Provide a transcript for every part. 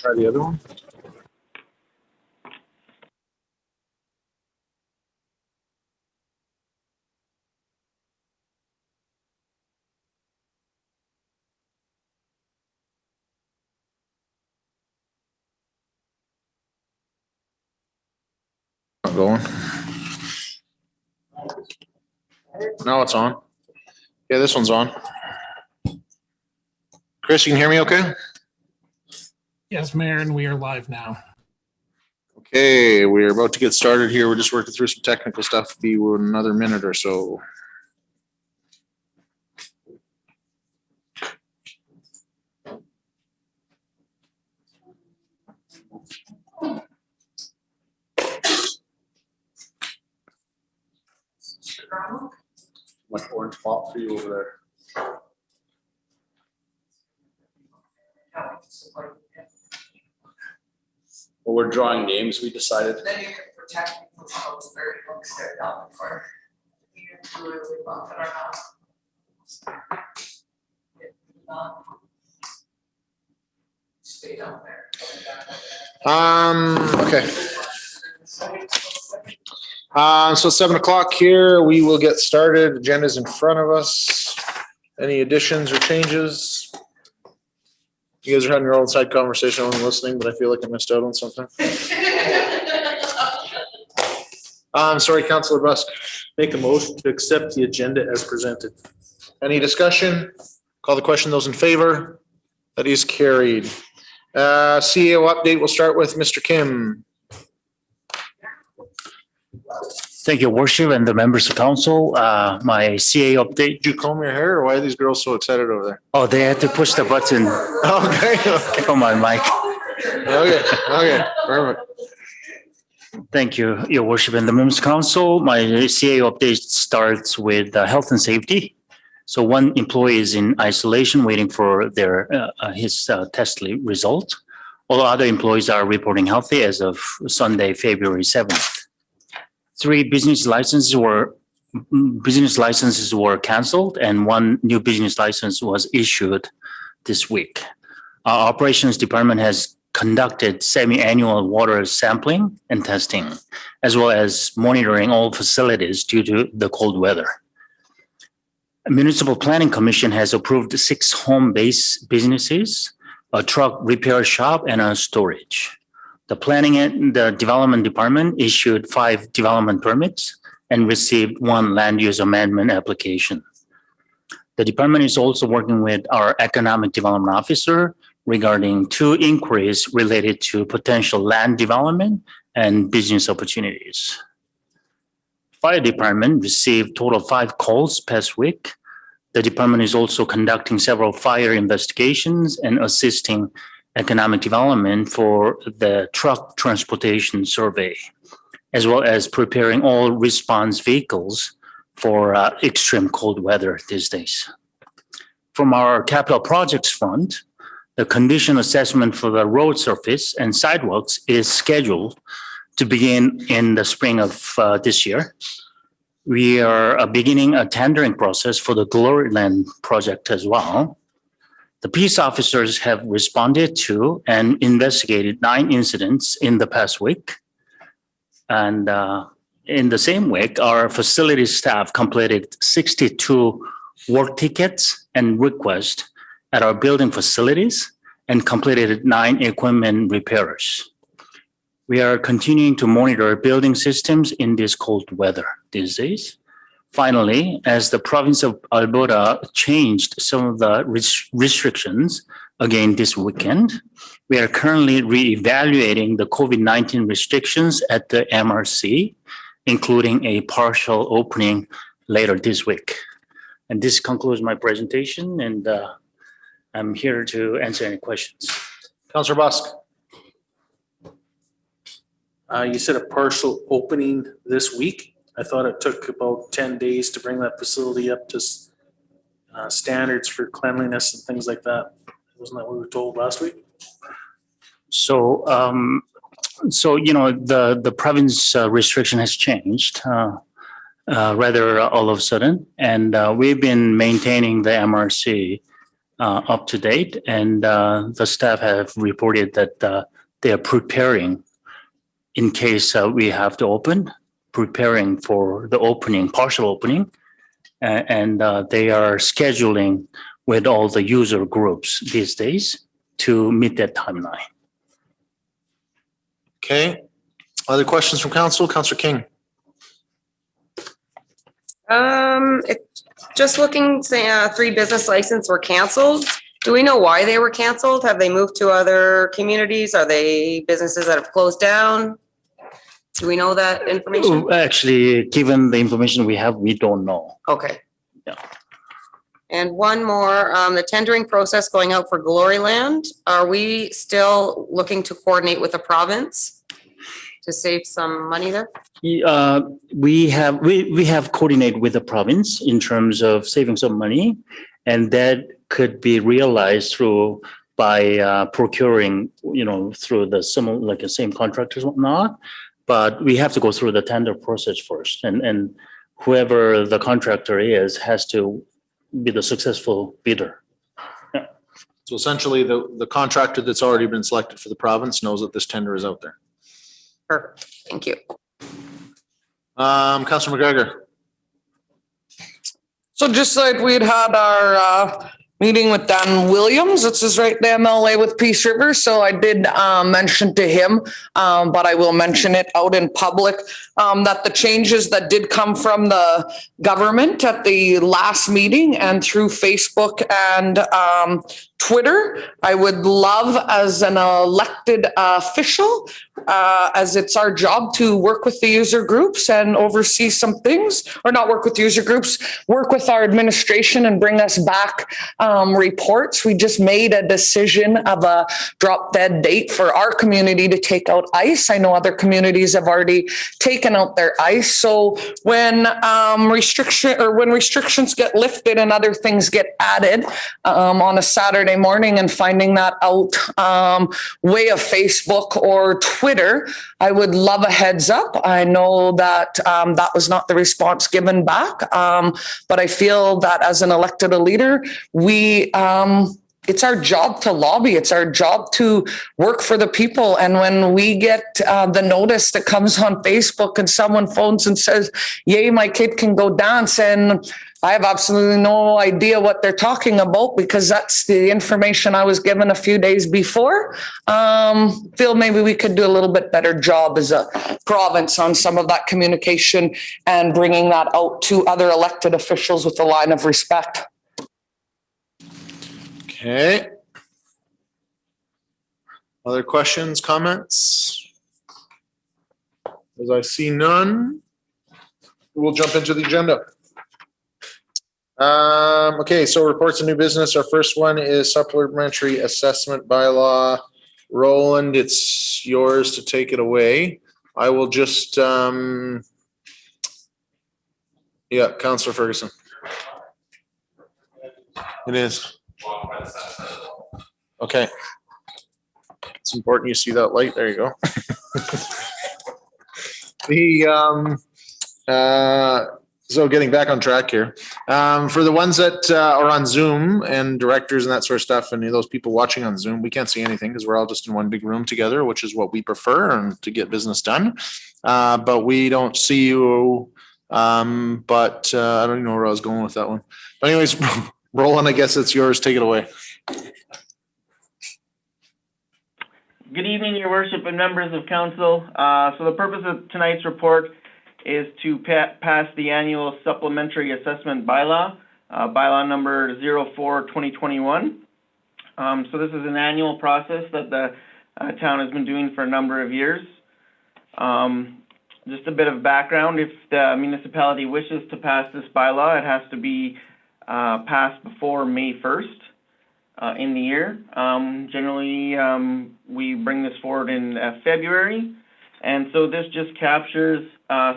Try the other one. Not going. Now it's on. Yeah, this one's on. Chris, you can hear me okay? Yes, Mayor, and we are live now. Okay, we're about to get started here. We're just working through some technical stuff. Be another minute or so. Much orange spot for you over there. Well, we're drawing names, we decided. Then you can protect me from those very books that are down the corner. You can do it with bump it or not. Stay down there. Okay. So 7 o'clock here, we will get started. Agenda's in front of us. Any additions or changes? You guys are having your own side conversation. I'm listening, but I feel like I missed out on something. Sorry, Councilor Busk. Make a motion to accept the agenda as presented. Any discussion? Call the question. Those in favor? That is carried. CEO update. We'll start with Mr. Kim. Thank you, Worship, and the members of council. My CA update. Did you comb your hair, or why are these girls so excited over there? Oh, they had to push the button Okay. for my mic. Okay. Perfect. Thank you, Your Worship, and the members of council. My CA update starts with health and safety. So one employee is in isolation waiting for his test result. All other employees are reporting healthy as of Sunday, February 7th. 3 business licenses were canceled, and 1 new business license was issued this week. Our operations department has conducted semi-annual water sampling and testing, as well as monitoring all facilities due to the cold weather. A Municipal Planning Commission has approved 6 home-based businesses, a truck repair shop, and a storage. The Planning and the Development Department issued 5 development permits and received 1 land use amendment application. The department is also working with our Economic Development Officer regarding 2 inquiries related to potential land development and business opportunities. Fire department received total 5 calls past week. The department is also conducting several fire investigations and assisting economic development for the truck transportation survey, as well as preparing all response vehicles for extreme cold weather these days. From our capital projects front, the condition assessment for the road surface and sidewalks is scheduled to begin in the spring of this year. We are beginning a tendering process for the Glory Land project as well. The peace officers have responded to and investigated 9 incidents in the past week. And in the same week, our facility staff completed 62 work tickets and requests at our building facilities and completed 9 equipment repairs. We are continuing to monitor building systems in this cold weather these days. Finally, as the province of Alberta changed some of the restrictions again this weekend, we are currently reevaluating the COVID-19 restrictions at the MRC, including a partial opening later this week. And this concludes my presentation, and I'm here to answer any questions. Councilor Busk. You said a partial opening this week. I thought it took about 10 days to bring that facility up to standards for cleanliness and things like that. Wasn't that what we were told last week? So, you know, the province restriction has changed rather all of a sudden, and we've been maintaining the MRC up to date, and the staff have reported that they are preparing in case we have to open, preparing for the opening, partial opening, and they are scheduling with all the user groups these days to meet that timeline. Okay. Other questions from council? Councillor King. Just looking, say, 3 business licenses were canceled. Do we know why they were canceled? Have they moved to other communities? Are they businesses that have closed down? Do we know that information? Actually, given the information we have, we don't know. Okay. Yeah. And one more, the tendering process going out for Glory Land. Are we still looking to coordinate with the province to save some money there? We have coordinated with the province in terms of saving some money, and that could be realized through by procuring, through the same contractors and whatnot. But we have to go through the tender process first, and whoever the contractor is has to be the successful bidder. Yeah. So essentially, the contractor that's already been selected for the province knows that this tender is out there. Perfect. Thank you. Councillor McGregor. So just like we'd had our meeting with Dan Williams, this is right, the MLA with Peace River. So I did mention to him, but I will mention it out in public, that the changes that did come from the government at the last meeting and through Facebook and Twitter, I would love as an elected official, as it's our job to work with the user groups and oversee some things, or not work with user groups, work with our administration and bring us back reports. We just made a decision of a drop dead date for our community to take out ice. I know other communities have already taken out their ice. So when restrictions get lifted and other things get added on a Saturday morning, and finding that out way of Facebook or Twitter, I would love a heads up. I know that that was not the response given back, but I feel that as an elected leader, it's our job to lobby. It's our job to work for the people. And when we get the notice that comes on Facebook and someone phones and says, yay, my kid can go dance, and I have absolutely no idea what they're talking about because that's the information I was given a few days before. Feel maybe we could do a little bit better job as a province on some of that communication and bringing that out to other elected officials with a line of respect. Okay. Other questions, comments? As I see none, we'll jump into the agenda. Okay, so reports of new business. Our first one is supplementary assessment bylaw. Roland, it's yours to take it away. I will just, Councillor Ferguson. It is. Okay. It's important you see that light. There you go. So getting back on track here, for the ones that are on Zoom and directors and that sort of stuff, and those people watching on Zoom, we can't see anything because we're all just in one big room together, which is what we prefer and to get business done. But we don't see you. I don't even know where I was going with that one. But anyways, Roland, I guess it's yours. Take it away. Good evening, Your Worship and members of council. So the purpose of tonight's report is to pass the annual supplementary assessment bylaw, bylaw number 04-2021. So this is an annual process that the town has been doing for a number of years. Just a bit of background, if the municipality wishes to pass this bylaw, it has to be passed before May 1st in the year. Generally, we bring this forward in February. And so this just captures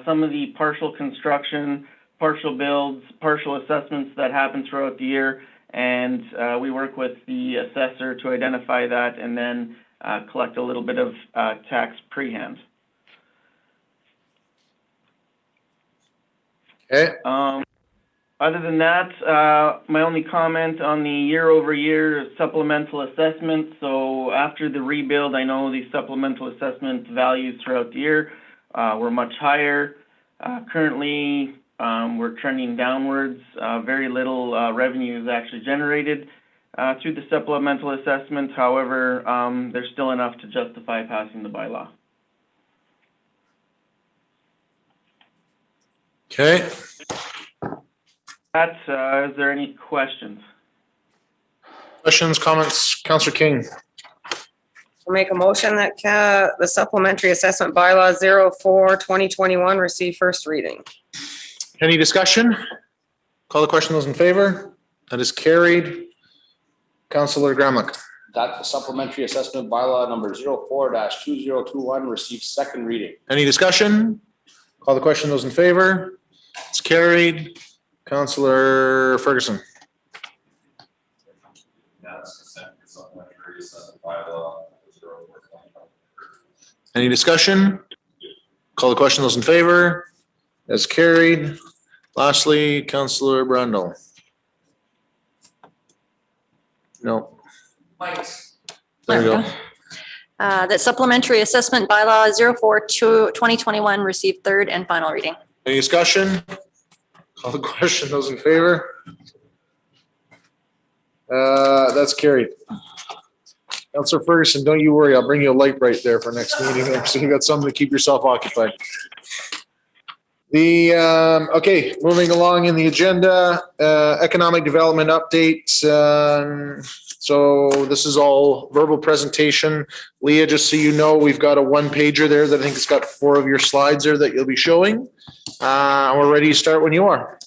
some of the partial construction, partial builds, partial assessments that happen throughout the year. And we work with the assessor to identify that and then collect a little bit of tax pre-hand. Other than that, my only comment on the year-over-year supplemental assessment. So after the rebuild, I know the supplemental assessment values throughout the year were much higher. Currently, we're trending downwards. Very little revenue is actually generated through the supplemental assessment. However, there's still enough to justify passing the bylaw. Okay, Is there any questions? questions, comments, Councillor King? I'll make a motion that the supplementary assessment bylaw 04/2021 receive first reading. Any discussion? Call the question, those in favor? That is carried. Councillor Graham. That the supplementary assessment bylaw number 04-2021 receives second reading. Any discussion? Call the question, those in favor? It's carried. Councillor Ferguson. Any discussion? Call the question, those in favor? That's carried. Lastly, Councillor Brundle. No. There we go. That supplementary assessment bylaw 04/2021 received third and final reading. Any discussion? Call the question, those in favor? That's carried. Councillor Ferguson, don't you worry, I'll bring you a light right there for next meeting, so you got something to keep yourself occupied. Okay, moving along in the agenda, economic development updates. So this is all verbal presentation. Leah, just so you know, we've got a one pager there that I think has got 4 of your slides there that you'll be showing. We're ready to start when you are.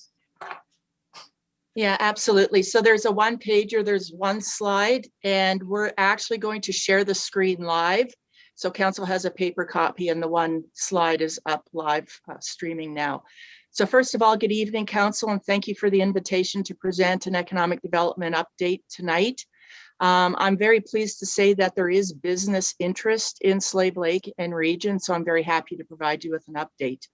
Yeah, absolutely. So there's a one pager, there's one slide, and we're actually going to share the screen live. So council has a paper copy and the one slide is up live streaming now. So first of all, good evening, council, and thank you for the invitation to present an economic development update tonight. I'm very pleased to say that there is business interest in Slave Lake and region, so I'm very happy to provide you with an update.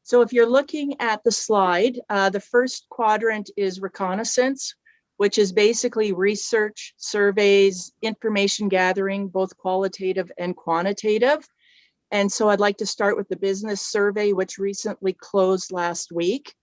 So if you're looking at the slide, the first quadrant is reconnaissance, which is basically research, surveys, information gathering, both qualitative and quantitative. And so I'd like to start with the business survey, which recently closed last week.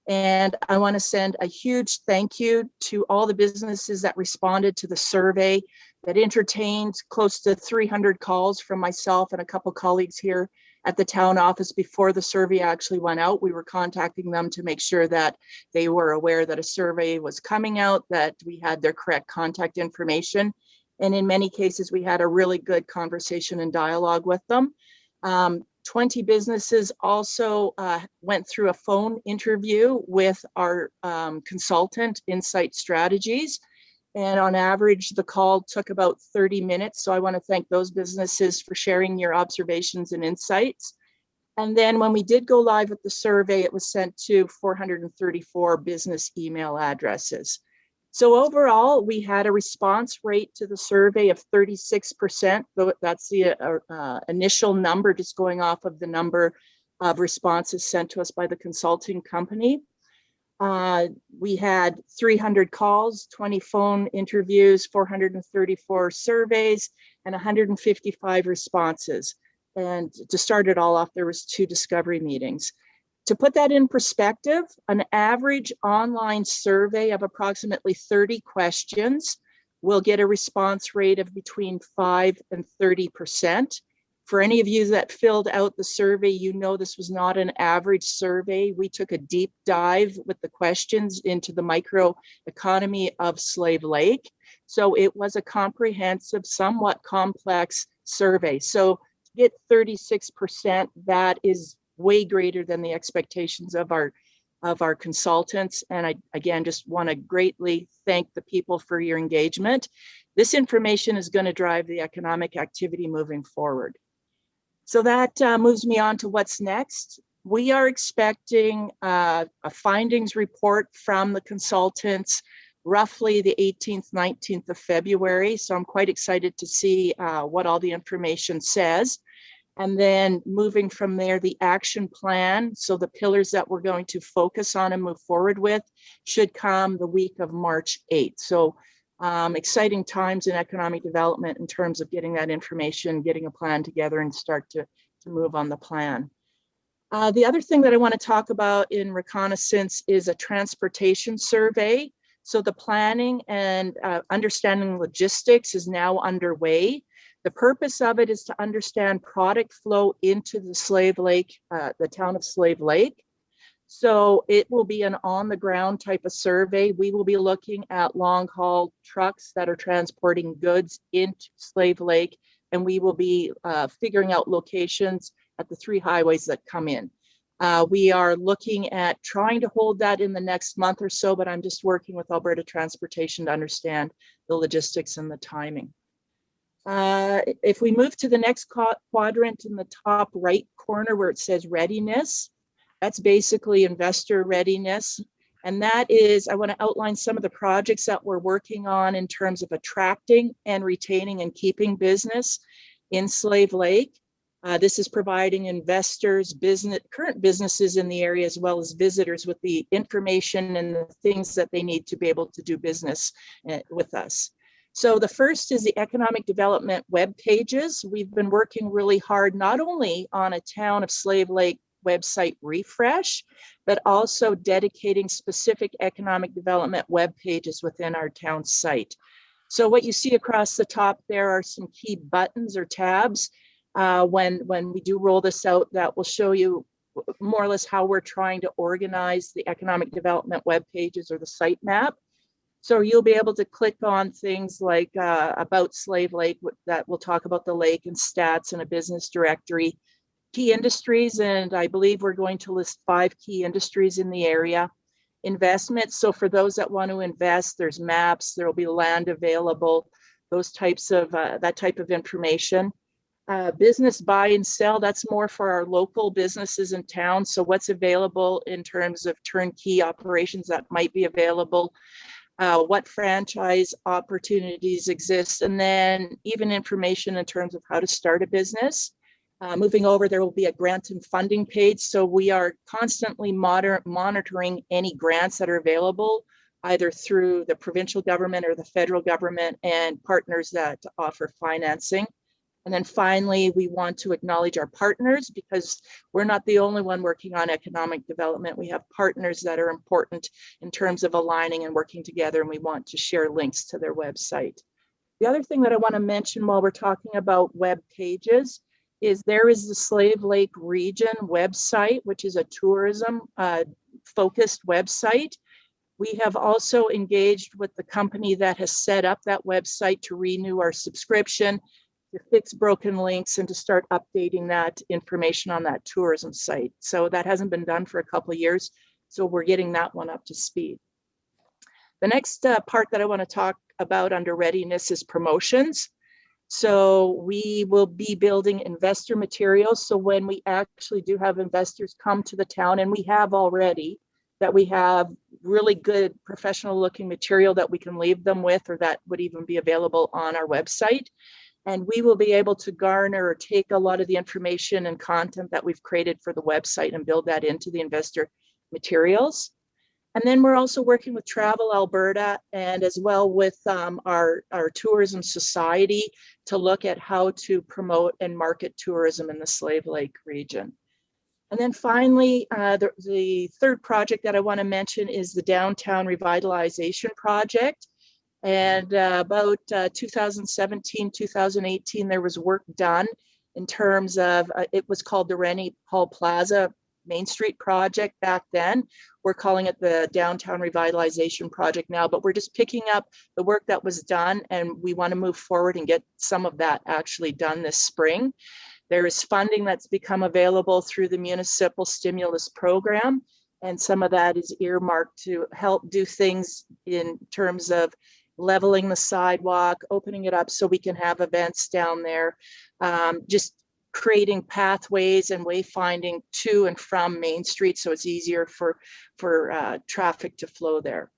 And I want to send a huge thank you to all the businesses that responded to the survey, that entertained close to 300 calls from myself and a couple colleagues here at the town office before the survey actually went out. We were contacting them to make sure that they were aware that a survey was coming out, that we had their correct contact information. And in many cases, we had a really good conversation and dialogue with them. 20 businesses also went through a phone interview with our consultant, Insight Strategies. And on average, the call took about 30 minutes. So I want to thank those businesses for sharing your observations and insights. And then when we did go live with the survey, it was sent to 434 business email addresses. So overall, we had a response rate to the survey of 36%. That's the initial number, just going off of the number of responses sent to us by the consulting company. We had 300 calls, 20 phone interviews, 434 surveys, and 155 responses. And to start it all off, there was 2 discovery meetings. To put that in perspective, an average online survey of approximately 30 questions will get a response rate of between 5 and 30%. For any of you that filled out the survey, you know this was not an average survey. We took a deep dive with the questions into the microeconomy of Slave Lake. So it was a comprehensive, somewhat complex survey. So to get 36%, that is way greater than the expectations of our consultants. And I, again, just want to greatly thank the people for your engagement. This information is going to drive the economic activity moving forward. So that moves me on to what's next. We are expecting a findings report from the consultants roughly the 18th, 19th of February. So I'm quite excited to see what all the information says. And then moving from there, the action plan. So the pillars that we're going to focus on and move forward with should come the week of March 8th. So exciting times in economic development in terms of getting that information, getting a plan together and start to move on the plan. The other thing that I want to talk about in reconnaissance is a transportation survey. So the planning and understanding logistics is now underway. The purpose of it is to understand product flow into the Slave Lake, the town of Slave Lake. So it will be an on the ground type of survey. We will be looking at long haul trucks that are transporting goods into Slave Lake, and we will be figuring out locations at the 3 highways that come in. We are looking at trying to hold that in the next month or so, but I'm just working with Alberta Transportation to understand the logistics and the timing. If we move to the next quadrant in the top right corner where it says readiness, that's basically investor readiness. And that is, I want to outline some of the projects that we're working on in terms of attracting and retaining and keeping business in Slave Lake. This is providing investors, current businesses in the area, as well as visitors with the information and the things that they need to be able to do business with us. So the first is the economic development web pages. We've been working really hard, not only on a town of Slave Lake website refresh, but also dedicating specific economic development web pages within our town site. So what you see across the top there are some key buttons or tabs. When we do roll this out, that will show you more or less how we're trying to organize the economic development web pages or the site map. So you'll be able to click on things like about Slave Lake, that will talk about the lake and stats and a business directory, key industries, and I believe we're going to list 5 key industries in the area. Investments, so for those that want to invest, there's maps, there will be land available, those types of, that type of information. Business buy and sell, that's more for our local businesses in town. So what's available in terms of turnkey operations that might be available, what franchise opportunities exist, and then even information in terms of how to start a business. Moving over, there will be a grant and funding page. So we are constantly monitoring any grants that are available, either through the provincial government or the federal government and partners that offer financing. And then finally, we want to acknowledge our partners, because we're not the only one working on economic development. We have partners that are important in terms of aligning and working together, and we want to share links to their website. The other thing that I want to mention while we're talking about web pages is there is the Slave Lake Region website, which is a tourism focused website. We have also engaged with the company that has set up that website to renew our subscription, to fix broken links, and to start updating that information on that tourism site. So that hasn't been done for a couple of years. So we're getting that one up to speed. The next part that I want to talk about under readiness is promotions. So we will be building investor materials. So when we actually do have investors come to the town, and we have already, that we have really good professional looking material that we can leave them with, or that would even be available on our website. And we will be able to garner or take a lot of the information and content that we've created for the website and build that into the investor materials. And then we're also working with Travel Alberta, and as well with our tourism society, to look at how to promote and market tourism in the Slave Lake region. And then finally, the third project that I want to mention is the Downtown Revitalization Project. And about 2017, 2018, there was work done in terms of, it was called the Rennie Hall Plaza Main Street project back then. We're calling it the Downtown Revitalization Project now, but we're just picking up the work that was done, and we want to move forward and get some of that actually done this spring. There is funding that's become available through the municipal stimulus program, and some of that is earmarked to help do things in terms of leveling the sidewalk, opening it up so we can have events down there, just creating pathways and wayfinding to and from Main Street so it's easier for traffic to flow there.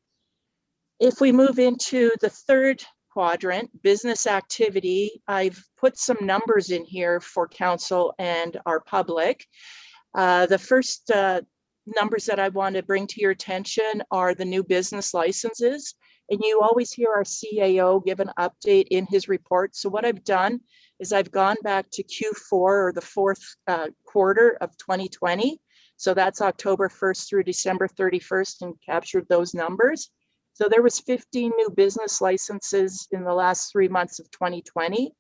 If we move into the third quadrant, business activity, I've put some numbers in here for council and our public. The first numbers that I want to bring to your attention are the new business licenses. And you always hear our CAO give an update in his report. So what I've done is I've gone back to Q4 or the fourth quarter of 2020. So that's October 1st through December 31st, and captured those numbers. So there was 15 new business licenses in the last 3 months of 2020.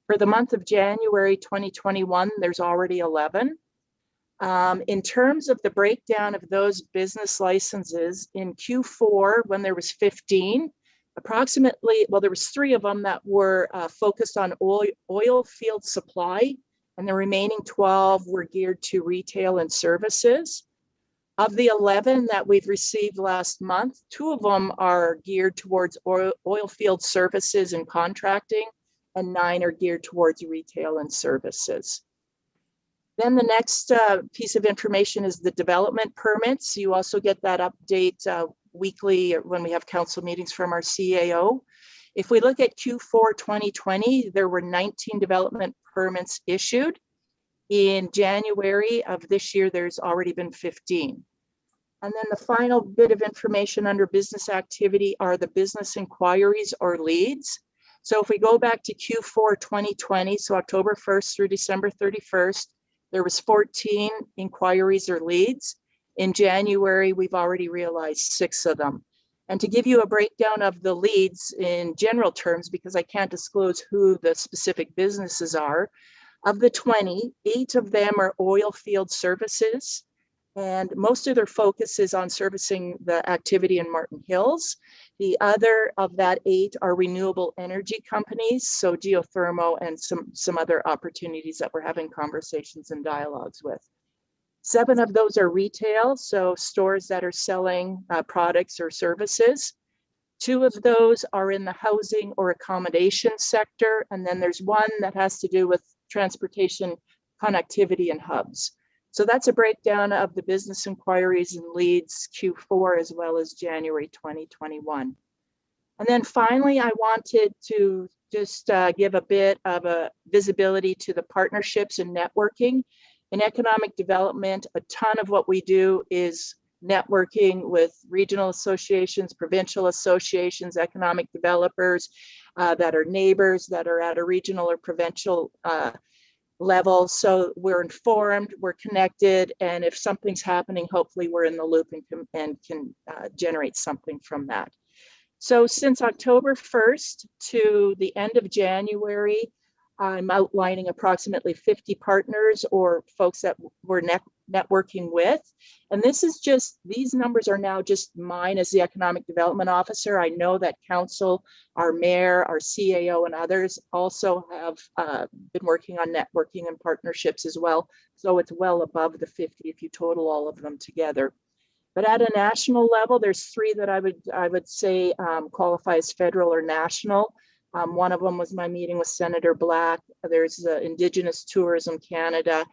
For the month of January 2021, there's already 11. In terms of the breakdown of those business licenses in Q4, when there was 15, approximately, well, there was 3 of them that were focused on oil field supply, and the remaining 12 were geared to retail and services. Of the 11 that we've received last month, 2 of them are geared towards oil field services and contracting, and 9 are geared towards retail and services. Then the next piece of information is the development permits. You also get that update weekly when we have council meetings from our CAO. If we look at Q4 2020, there were 19 development permits issued. In January of this year, there's already been 15. And then the final bit of information under business activity are the business inquiries or leads. So if we go back to Q4 2020, so October 1st through December 31st, there was 14 inquiries or leads. In January, we've already realized 6 of them. And to give you a breakdown of the leads in general terms, because I can't disclose who the specific businesses are, of the 20, 8 of them are oil field services, and most of their focus is on servicing the activity in Martin Hills. The other of that 8 are renewable energy companies, so geothermal and some other opportunities that we're having conversations and dialogues with. 7 of those are retail, so stores that are selling products or services. 2 of those are in the housing or accommodation sector, and then there's 1 that has to do with transportation, connectivity, and hubs. So that's a breakdown of the business inquiries and leads Q4 as well as January 2021. And then finally, I wanted to just give a bit of a visibility to the partnerships and networking. In economic development, a ton of what we do is networking with regional associations, provincial associations, economic developers that are neighbors, that are at a regional or provincial level. So we're informed, we're connected, and if something's happening, hopefully we're in the loop and can generate something from that. So since October 1st to the end of January, I'm outlining approximately 50 partners or folks that we're networking with. And this is just, these numbers are now just mine as the economic development officer. I know that council, our mayor, our CAO, and others also have been working on networking and partnerships as well. So it's well above the 50 if you total all of them together. But at a national level, there's 3 that I would say qualify as federal or national. One of them was my meeting with Senator Black. There's Indigenous Tourism Canada,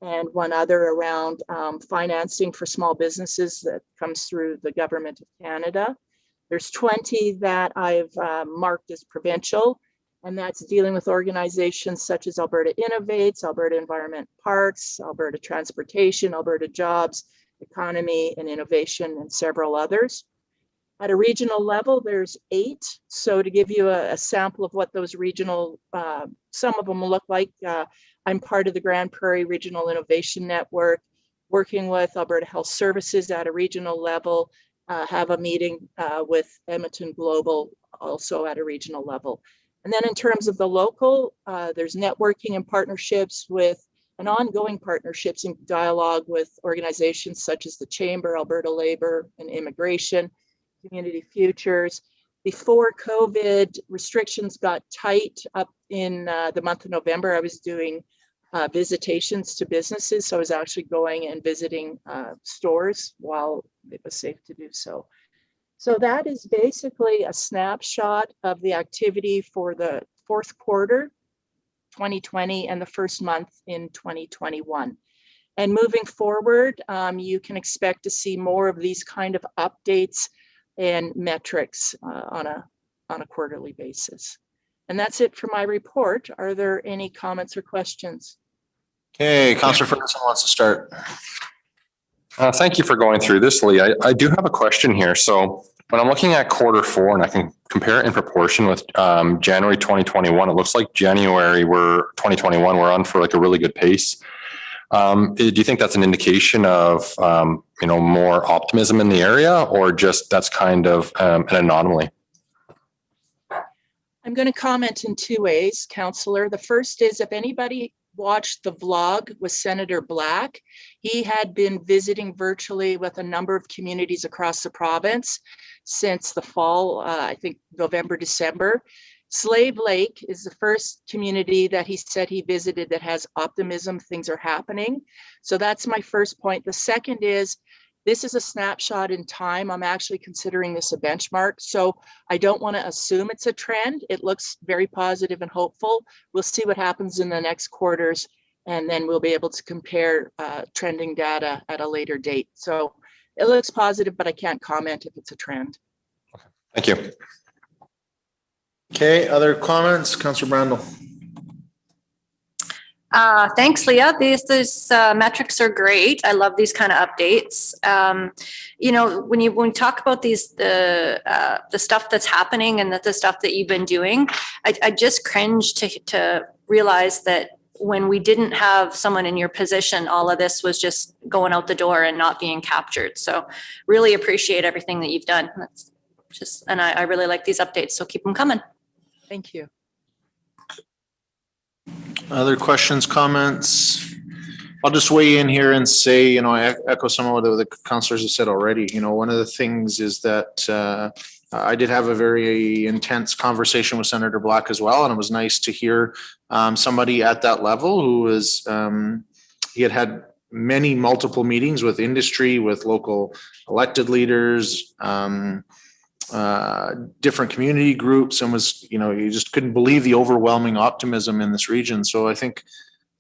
and one other around financing for small businesses that comes through the Government of Canada. There's 20 that I've marked as provincial, and that's dealing with organizations such as Alberta Innovates, Alberta Environment Parks, Alberta Transportation, Alberta Jobs, Economy and Innovation, and several others. At a regional level, there's 8. So to give you a sample of what those regional, some of them will look like, I'm part of the Grand Prairie Regional Innovation Network, working with Alberta Health Services at a regional level, have a meeting with Edmonton Global also at a regional level. And then in terms of the local, there's networking and partnerships with and ongoing partnerships and dialogue with organizations such as the Chamber, Alberta Labor and Immigration, Community Futures. Before COVID restrictions got tight up in the month of November, I was doing visitations to businesses. So I was actually going and visiting stores while it was safe to do so. So that is basically a snapshot of the activity for the 4th quarter, 2020, and the first month in 2021. And moving forward, you can expect to see more of these kind of updates and metrics on on a quarterly basis. And that's it for my report. Are there any comments or questions? Okay, Councillor Ferguson wants to start. Thank you for going through this, Lee. I do have a question here. So when I'm looking at quarter 4 and I can compare it in proportion with January 2021, it looks like January 2021, we're on for like a really good pace. Do you think that's an indication of, more optimism in the area, or just that's kind of an anomaly? I'm going to comment in 2 ways, Councillor. The first is, if anybody watched the vlog with Senator Black, he had been visiting virtually with a number of communities across the province since the fall, I think November, December. Slave Lake is the first community that he said he visited that has optimism, things are happening. So that's my first point. The second is, this is a snapshot in time. I'm actually considering this a benchmark. So I don't want to assume it's a trend. It looks very positive and hopeful. We'll see what happens in the next quarters, and then we'll be able to compare trending data at a later date. So it looks positive, but I can't comment if it's a trend. Thank you. Okay, other comments? Councillor Brandel. Thanks, Leah. These metrics are great. I love these kind of updates. When we talk about the stuff that's happening and the stuff that you've been doing, I just cringe to realize that when we didn't have someone in your position, all of this was just going out the door and not being captured. So really appreciate everything that you've done. And I really like these updates, so keep them coming. Thank you. Other questions, comments? I'll just weigh in here and say, I echo some of what the councillors have said already. One of the things is that I did have a very intense conversation with Senator Black as well, and it was nice to hear somebody at that level who was, he had multiple meetings with industry, with local elected leaders, different community groups, and was, you just couldn't believe the overwhelming optimism in this region. So I think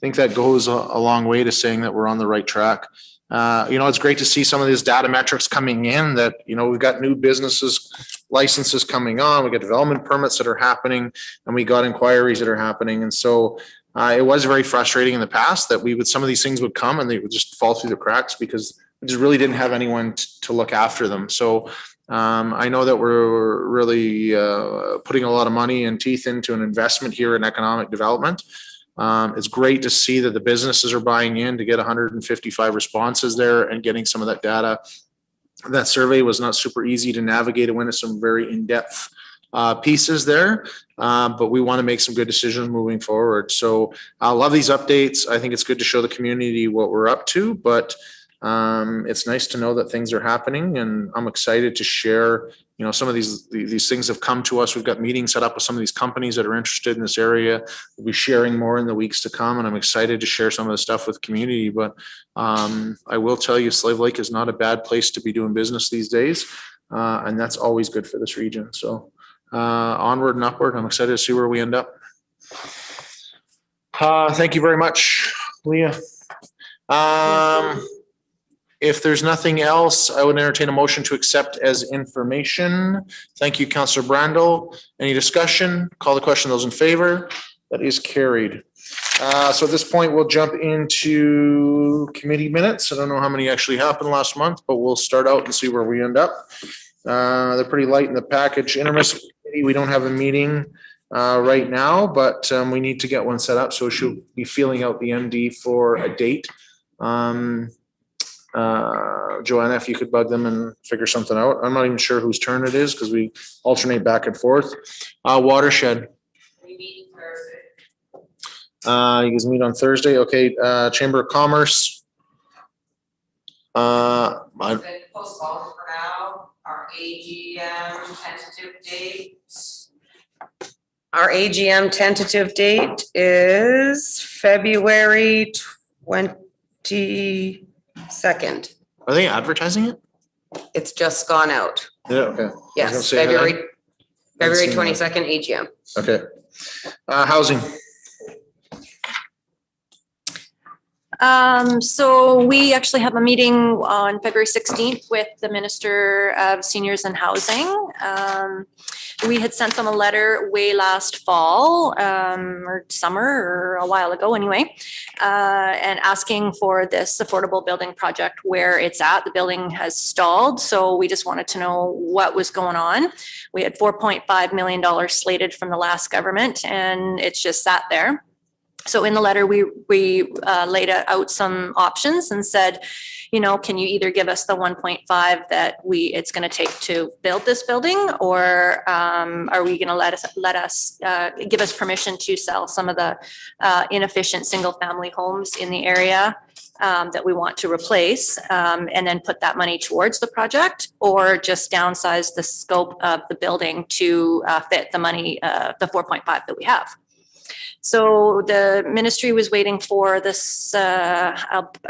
that goes a long way to saying that we're on the right track. It's great to see some of these data metrics coming in that, we've got new businesses, licenses coming on, we got development permits that are happening, and we got inquiries that are happening. And so it was very frustrating in the past that some of these things would come and they would just fall through the cracks because we just really didn't have anyone to look after them. So I know that we're really putting a lot of money and teeth into an investment here in economic development. It's great to see that the businesses are buying in to get 155 responses there and getting some of that data. That survey was not super easy to navigate. It went into some very in-depth pieces there, but we want to make some good decisions moving forward. So I love these updates. I think it's good to show the community what we're up to, but it's nice to know that things are happening, and I'm excited to share, some of these things have come to us. We've got meetings set up with some of these companies that are interested in this area. We'll be sharing more in the weeks to come, and I'm excited to share some of the stuff with the community. But I will tell you, Slave Lake is not a bad place to be doing business these days, and that's always good for this region. So onward and upward. I'm excited to see where we end up. Thank you very much, Leah. If there's nothing else, I would entertain a motion to accept as information. Thank you, Councillor Brandel. Any discussion? Call the question. Those in favor? That is carried. So at this point, we'll jump into committee minutes. I don't know how many actually happened last month, but we'll start out and see where we end up. They're pretty light in the package. Intermunicipal committee, we don't have a meeting right now, but we need to get one set up. So she'll be feeling out the MD for a date. Joanna, if you could bug them and figure something out. I'm not even sure whose turn it is because we alternate back and forth. Watershed. We meet Thursday. You guys meet on Thursday. Okay. Chamber of Commerce. Been postponed for now. Our AGM tentative date. Our AGM tentative date is February 22nd. Are they advertising it? It's just gone out. Yeah, okay. Yes, February 22nd AGM. Okay. Housing. So we actually have a meeting on February 16th with the Minister of Seniors and Housing. we had sent them a letter way last fall, or summer, or a while ago anyway, and asking for this affordable building project where it's at. The building has stalled, so we just wanted to know what was going on. We had $4.5 million slated from the last government, and it's just sat there. So in the letter, we laid out some options and said, you know, can you either give us the 1.5 that it's going to take to build this building, or are we going to let us give us permission to sell some of the inefficient single family homes in the area that we want to replace, and then put that money towards the project, or just downsize the scope of the building to fit the money, the 4.5 that we have. So the ministry was waiting for this affordable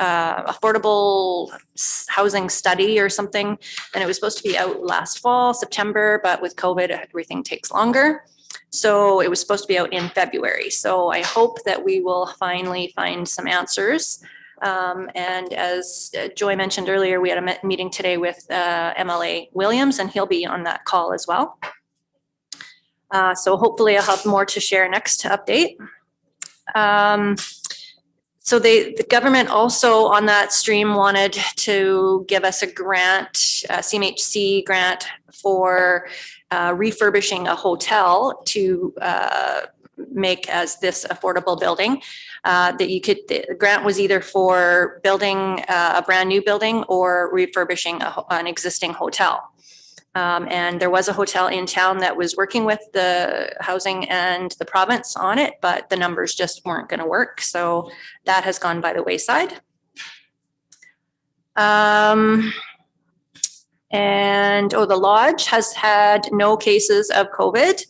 housing study or something, and it was supposed to be out last fall, September, but with COVID, everything takes longer. So it was supposed to be out in February. So I hope that we will finally find some answers. And as Joy mentioned earlier, we had a meeting today with MLA Williams, and he'll be on that call as well. So hopefully I'll have more to share next update. So the government also on that stream wanted to give us a grant, a CMHC grant for refurbishing a hotel to make as this affordable building. The grant was either for building a brand new building or refurbishing an existing hotel. And there was a hotel in town that was working with the housing and the province on it, but the numbers just weren't going to work. So that has gone by the wayside. The lodge has had no cases of COVID.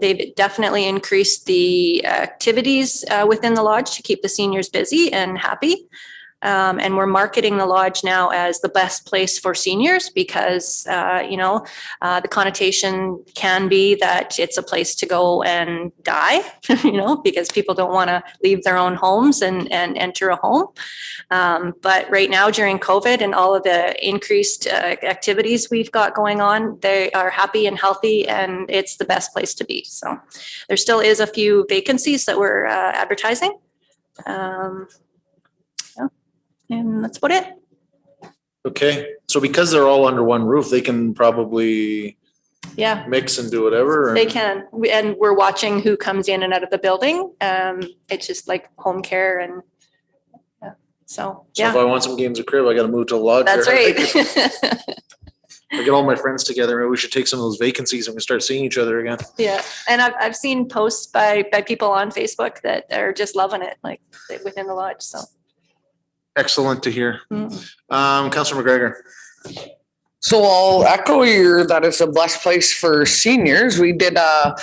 They've definitely increased the activities within the lodge to keep the seniors busy and happy. And we're marketing the lodge now as the best place for seniors because, the connotation can be that it's a place to go and die, because people don't want to leave their own homes and enter a home. But right now during COVID and all of the increased activities we've got going on, they are happy and healthy, and it's the best place to be. So there still is a few vacancies that we're advertising. And that's about it. Okay, so because they're all under one roof, they can probably mix and do whatever? Or? They can. And we're watching who comes in and out of the building. It's just like home care and So if I want some games of crib, I got to move to the lodge. That's right. I get all my friends together. Maybe we should take some of those vacancies and we start seeing each other again. Yeah, and I've seen posts by people on Facebook that are just loving it, like within the lodge. So. Excellent to hear. Councillor McGregor. So I'll echo that it's a blessed place for seniors. We did a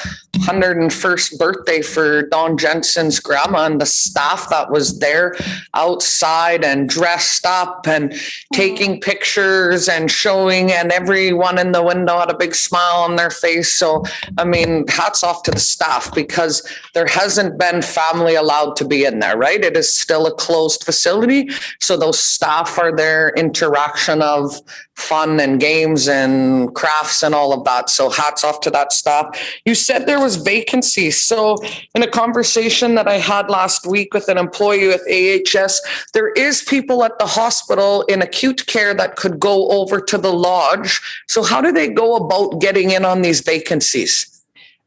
101st birthday for Don Jensen's grandma, and the staff that was there outside and dressed up and taking pictures and showing, and everyone in the window had a big smile on their face. So, I mean, hats off to the staff because there hasn't been family allowed to be in there, right? It is still a closed facility. So those staff are there, interaction of fun and games and crafts and all of that. So hats off to that staff. You said there was vacancies. So in a conversation that I had last week with an employee with AHS, there is people at the hospital in acute care that could go over to the lodge. So how do they go about getting in on these vacancies?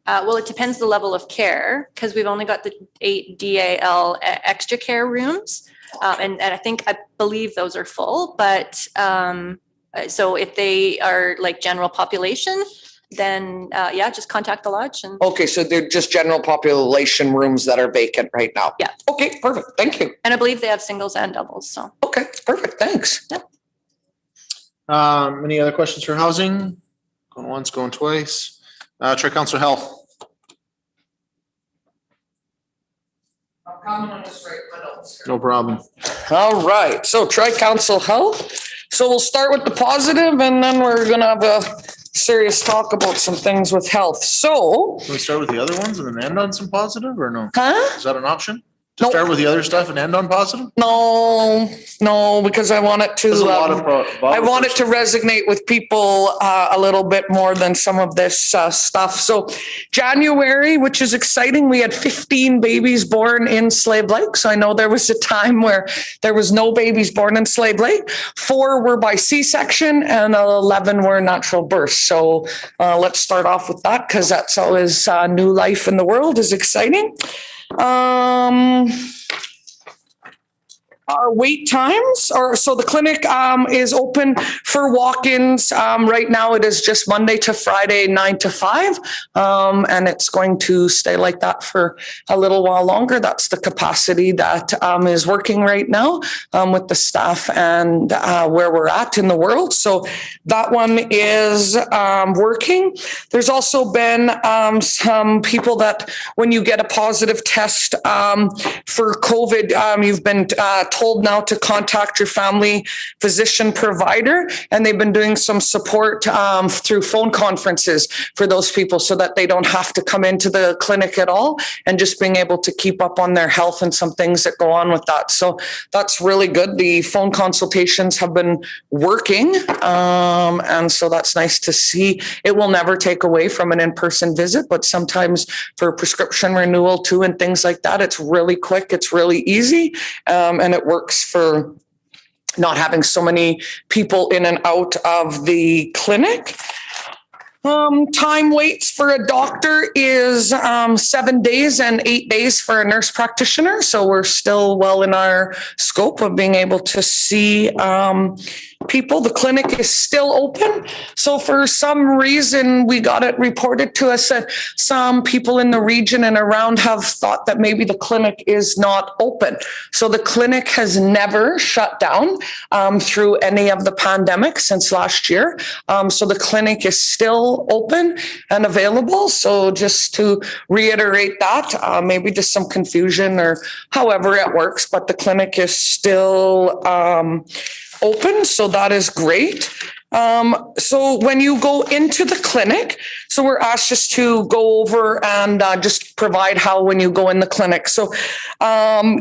Well, it depends the level of care because we've only got the 8 DAL extra care rooms. And I believe those are full, but so if they are like general population, then just contact the lodge. Okay, so they're just general population rooms that are vacant right now. Yeah. Okay, perfect. Thank you. And I believe they have singles and doubles. So. Okay, perfect. Thanks. Yep. Any other questions for housing? Going once, going twice. Tri-Council Health. I'll comment on this right, but I'll. No problem. All right, so Tri-Council Health. So we'll start with the positive and then we're going to have a serious talk about some things with health. So. Can we start with the other ones and then end on some positive or no? Huh? Is that an option? Nope. Start with the other stuff and end on positive? No, because I want it to. There's a lot of. I want it to resonate with people a little bit more than some of this stuff. So January, which is exciting, we had 15 babies born in Slave Lake. So I know there was a time where there was no babies born in Slave Lake. 4 were by C-section and 11 were natural birth. So let's start off with that because that's always new life in the world is exciting. Our wait times so the clinic is open for walk-ins. Right now it is just Monday to Friday, 9 to 5. And it's going to stay like that for a little while longer. That's the capacity that is working right now with the staff and where we're at in the world. So that one is working. There's also been some people that when you get a positive test for COVID, you've been told now to contact your family physician provider, and they've been doing some support through phone conferences for those people so that they don't have to come into the clinic at all, and just being able to keep up on their health and some things that go on with that. So that's really good. The phone consultations have been working, and so that's nice to see. It will never take away from an in-person visit, but sometimes for prescription renewal too and things like that, it's really quick, it's really easy, and it works for not having so many people in and out of the clinic. Time waits for a doctor is 7 days and 8 days for a nurse practitioner. So we're still well in our scope of being able to see people. The clinic is still open. So for some reason, we got it reported to us that some people in the region and around have thought that maybe the clinic is not open. So the clinic has never shut down through any of the pandemic since last year. So the clinic is still open and available. So just to reiterate that, maybe just some confusion or however it works, but the clinic is still open. So that is great. So when you go into the clinic, so we're asked just to go over and just provide how when you go in the clinic. So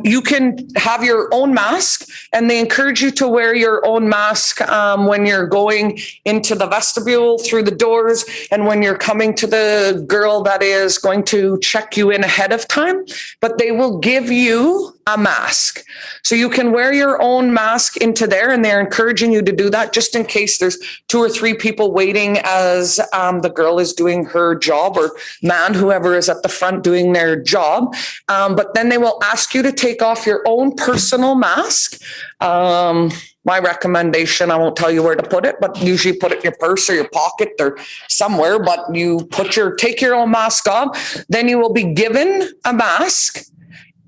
you can have your own mask, and they encourage you to wear your own mask when you're going into the vestibule through the doors, and when you're coming to the girl that is going to check you in ahead of time, but they will give you a mask. So you can wear your own mask into there, and they're encouraging you to do that just in case there's 2 or 3 people waiting as the girl is doing her job, or man, whoever is at the front doing their job. But then they will ask you to take off your own personal mask. My recommendation, I won't tell you where to put it, but usually put it in your purse or your pocket or somewhere, but you take your own mask off. Then you will be given a mask,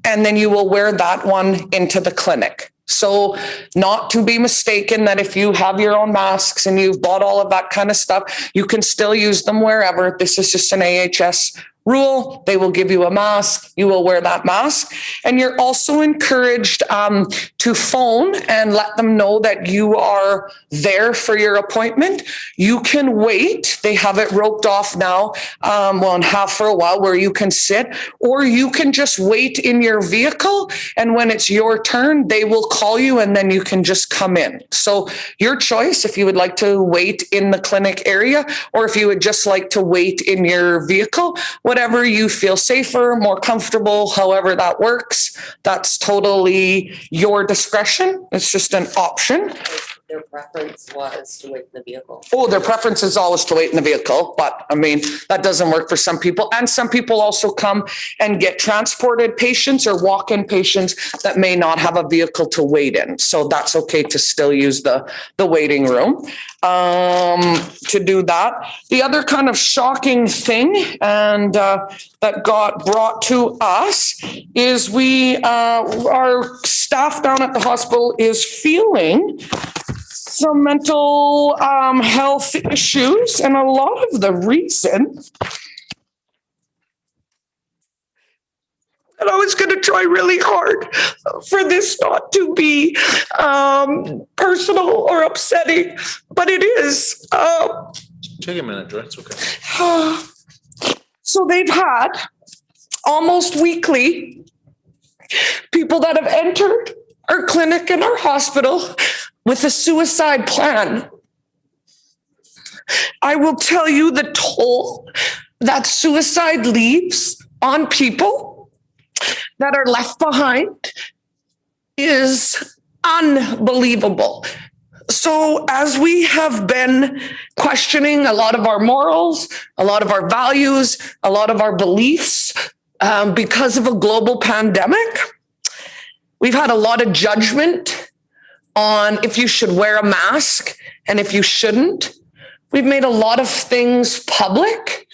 and then you will wear that one into the clinic. So not to be mistaken that if you have your own masks and you've bought all of that kind of stuff, you can still use them wherever. This is just an AHS rule. They will give you a mask. You will wear that mask. And you're also encouraged to phone and let them know that you are there for your appointment. You can wait. They have it roped off now, and have for a while, where you can sit, or you can just wait in your vehicle. And when it's your turn, they will call you, and then you can just come in. So your choice, if you would like to wait in the clinic area, or if you would just like to wait in your vehicle, whatever you feel safer, more comfortable, however that works, that's totally your discretion. It's just an option. Their preference was to wait in the vehicle. Oh, their preference is always to wait in the vehicle, but I mean, that doesn't work for some people. And some people also come and get transported patients or walk-in patients that may not have a vehicle to wait in. So that's okay to still use the waiting room to do that. The other kind of shocking thing and that got brought to us is our staff down at the hospital is feeling some mental health issues, and a lot of the reason, and I was going to try really hard for this not to be personal or upsetting, but it is. Take a minute, Joy. It's okay. So they've had almost weekly People that have entered our clinic and our hospital with a suicide plan. I will tell you the toll that suicide leaves on people that are left behind is unbelievable. So as we have been questioning a lot of our morals, a lot of our values, a lot of our beliefs, because of a global pandemic, we've had a lot of judgment on if you should wear a mask and if you shouldn't. We've made a lot of things public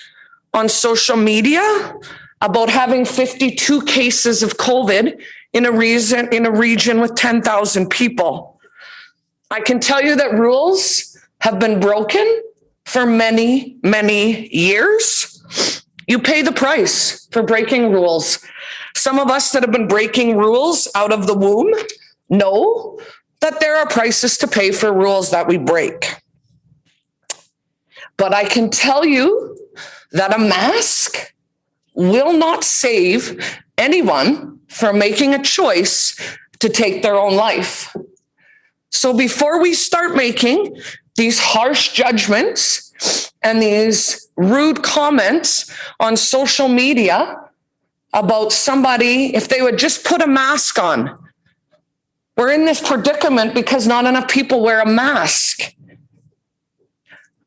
on social media about having 52 cases of COVID in a region with 10,000 people. I can tell you that rules have been broken for many, many years. You pay the price for breaking rules. Some of us that have been breaking rules out of the womb know that there are prices to pay for rules that we break. But I can tell you that a mask will not save anyone from making a choice to take their own life. So before we start making these harsh judgments and these rude comments on social media about somebody, if they would just put a mask on, we're in this predicament because not enough people wear a mask.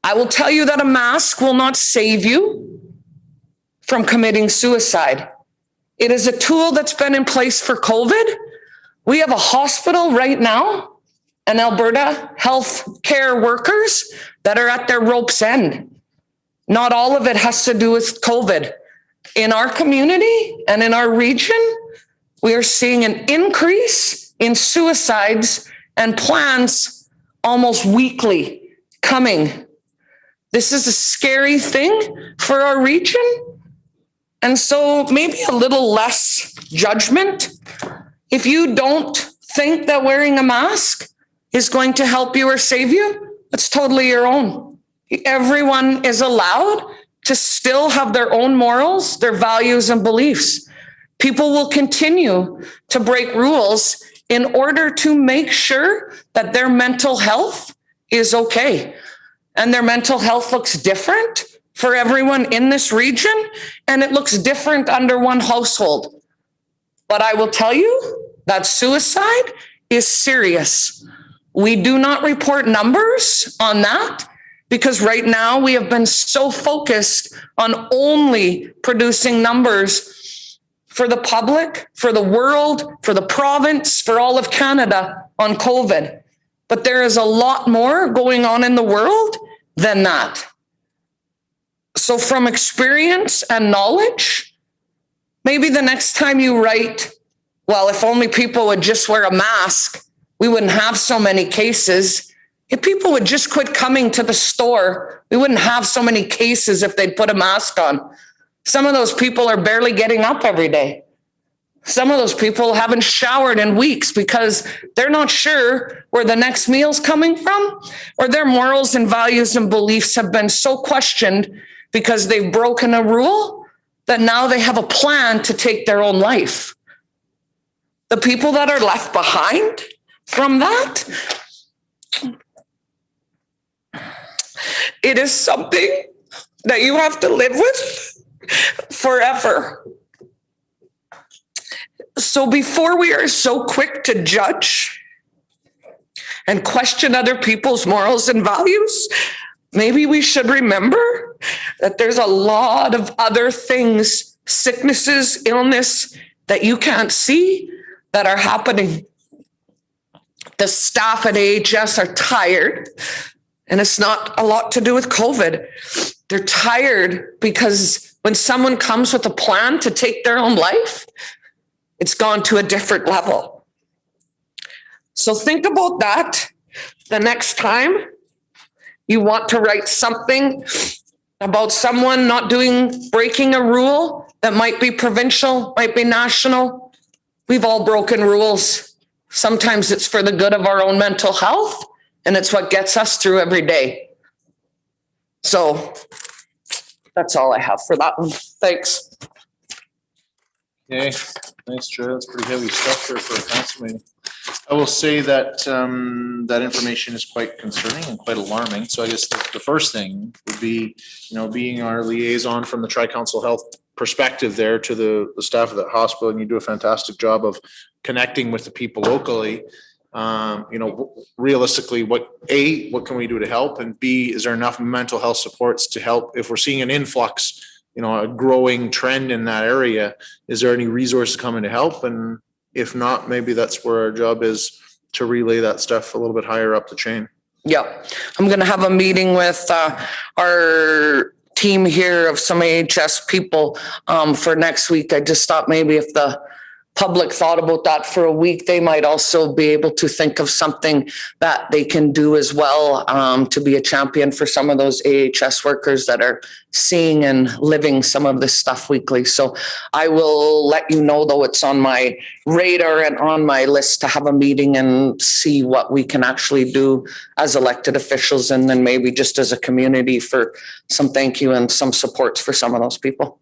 I will tell you that a mask will not save you from committing suicide. It is a tool that's been in place for COVID. We have a hospital right now and Alberta health care workers that are at their rope's end. Not all of it has to do with COVID. In our community and in our region, we are seeing an increase in suicides and plans almost weekly coming. This is a scary thing for our region. And so maybe a little less judgment. If you don't think that wearing a mask is going to help you or save you, it's totally your own. Everyone is allowed to still have their own morals, their values and beliefs. People will continue to break rules in order to make sure that their mental health is okay. And their mental health looks different for everyone in this region, and it looks different under one household. But I will tell you that suicide is serious. We do not report numbers on that because right now we have been so focused on only producing numbers for the public, for the world, for the province, for all of Canada on COVID. But there is a lot more going on in the world than that. So from experience and knowledge, maybe the next time you write, well, if only people would just wear a mask, we wouldn't have so many cases. If people would just quit coming to the store, we wouldn't have so many cases if they'd put a mask on. Some of those people are barely getting up every day. Some of those people haven't showered in weeks because they're not sure where the next meal's coming from, or their morals and values and beliefs have been so questioned because they've broken a rule that now they have a plan to take their own life. The people that are left behind from that, it is something that you have to live with forever. So before we are so quick to judge and question other people's morals and values, maybe we should remember that there's a lot of other things, sicknesses, illness that you can't see that are happening. The staff at AHS are tired, and it's not a lot to do with COVID. They're tired because when someone comes with a plan to take their own life, it's gone to a different level. So think about that the next time you want to write something about someone breaking a rule that might be provincial, might be national. We've all broken rules. Sometimes it's for the good of our own mental health, and it's what gets us through every day. So that's all I have for that one. Thanks. Okay, Thanks, Joe. That's pretty heavy stuff there for a council meeting. I will say that, that information is quite concerning and quite alarming. So I guess the first thing would be, being our liaison from the Tri-Council Health perspective there to the staff of that hospital, and you do a fantastic job of connecting with the people locally. Realistically, what can we do to help? And B, is there enough mental health supports to help if we're seeing an influx, a growing trend in that area? Is there any resources coming to help? And if not, maybe that's where our job is, to relay that stuff a little bit higher up the chain. Yeah, I'm going to have a meeting with our team here of some AHS people for next week. I just thought maybe if the public thought about that for a week, they might also be able to think of something that they can do as well to be a champion for some of those AHS workers that are seeing and living some of this stuff weekly. So I will let you know, though it's on my radar and on my list to have a meeting and see what we can actually do as elected officials, and then maybe just as a community for some thank you and some supports for some of those people.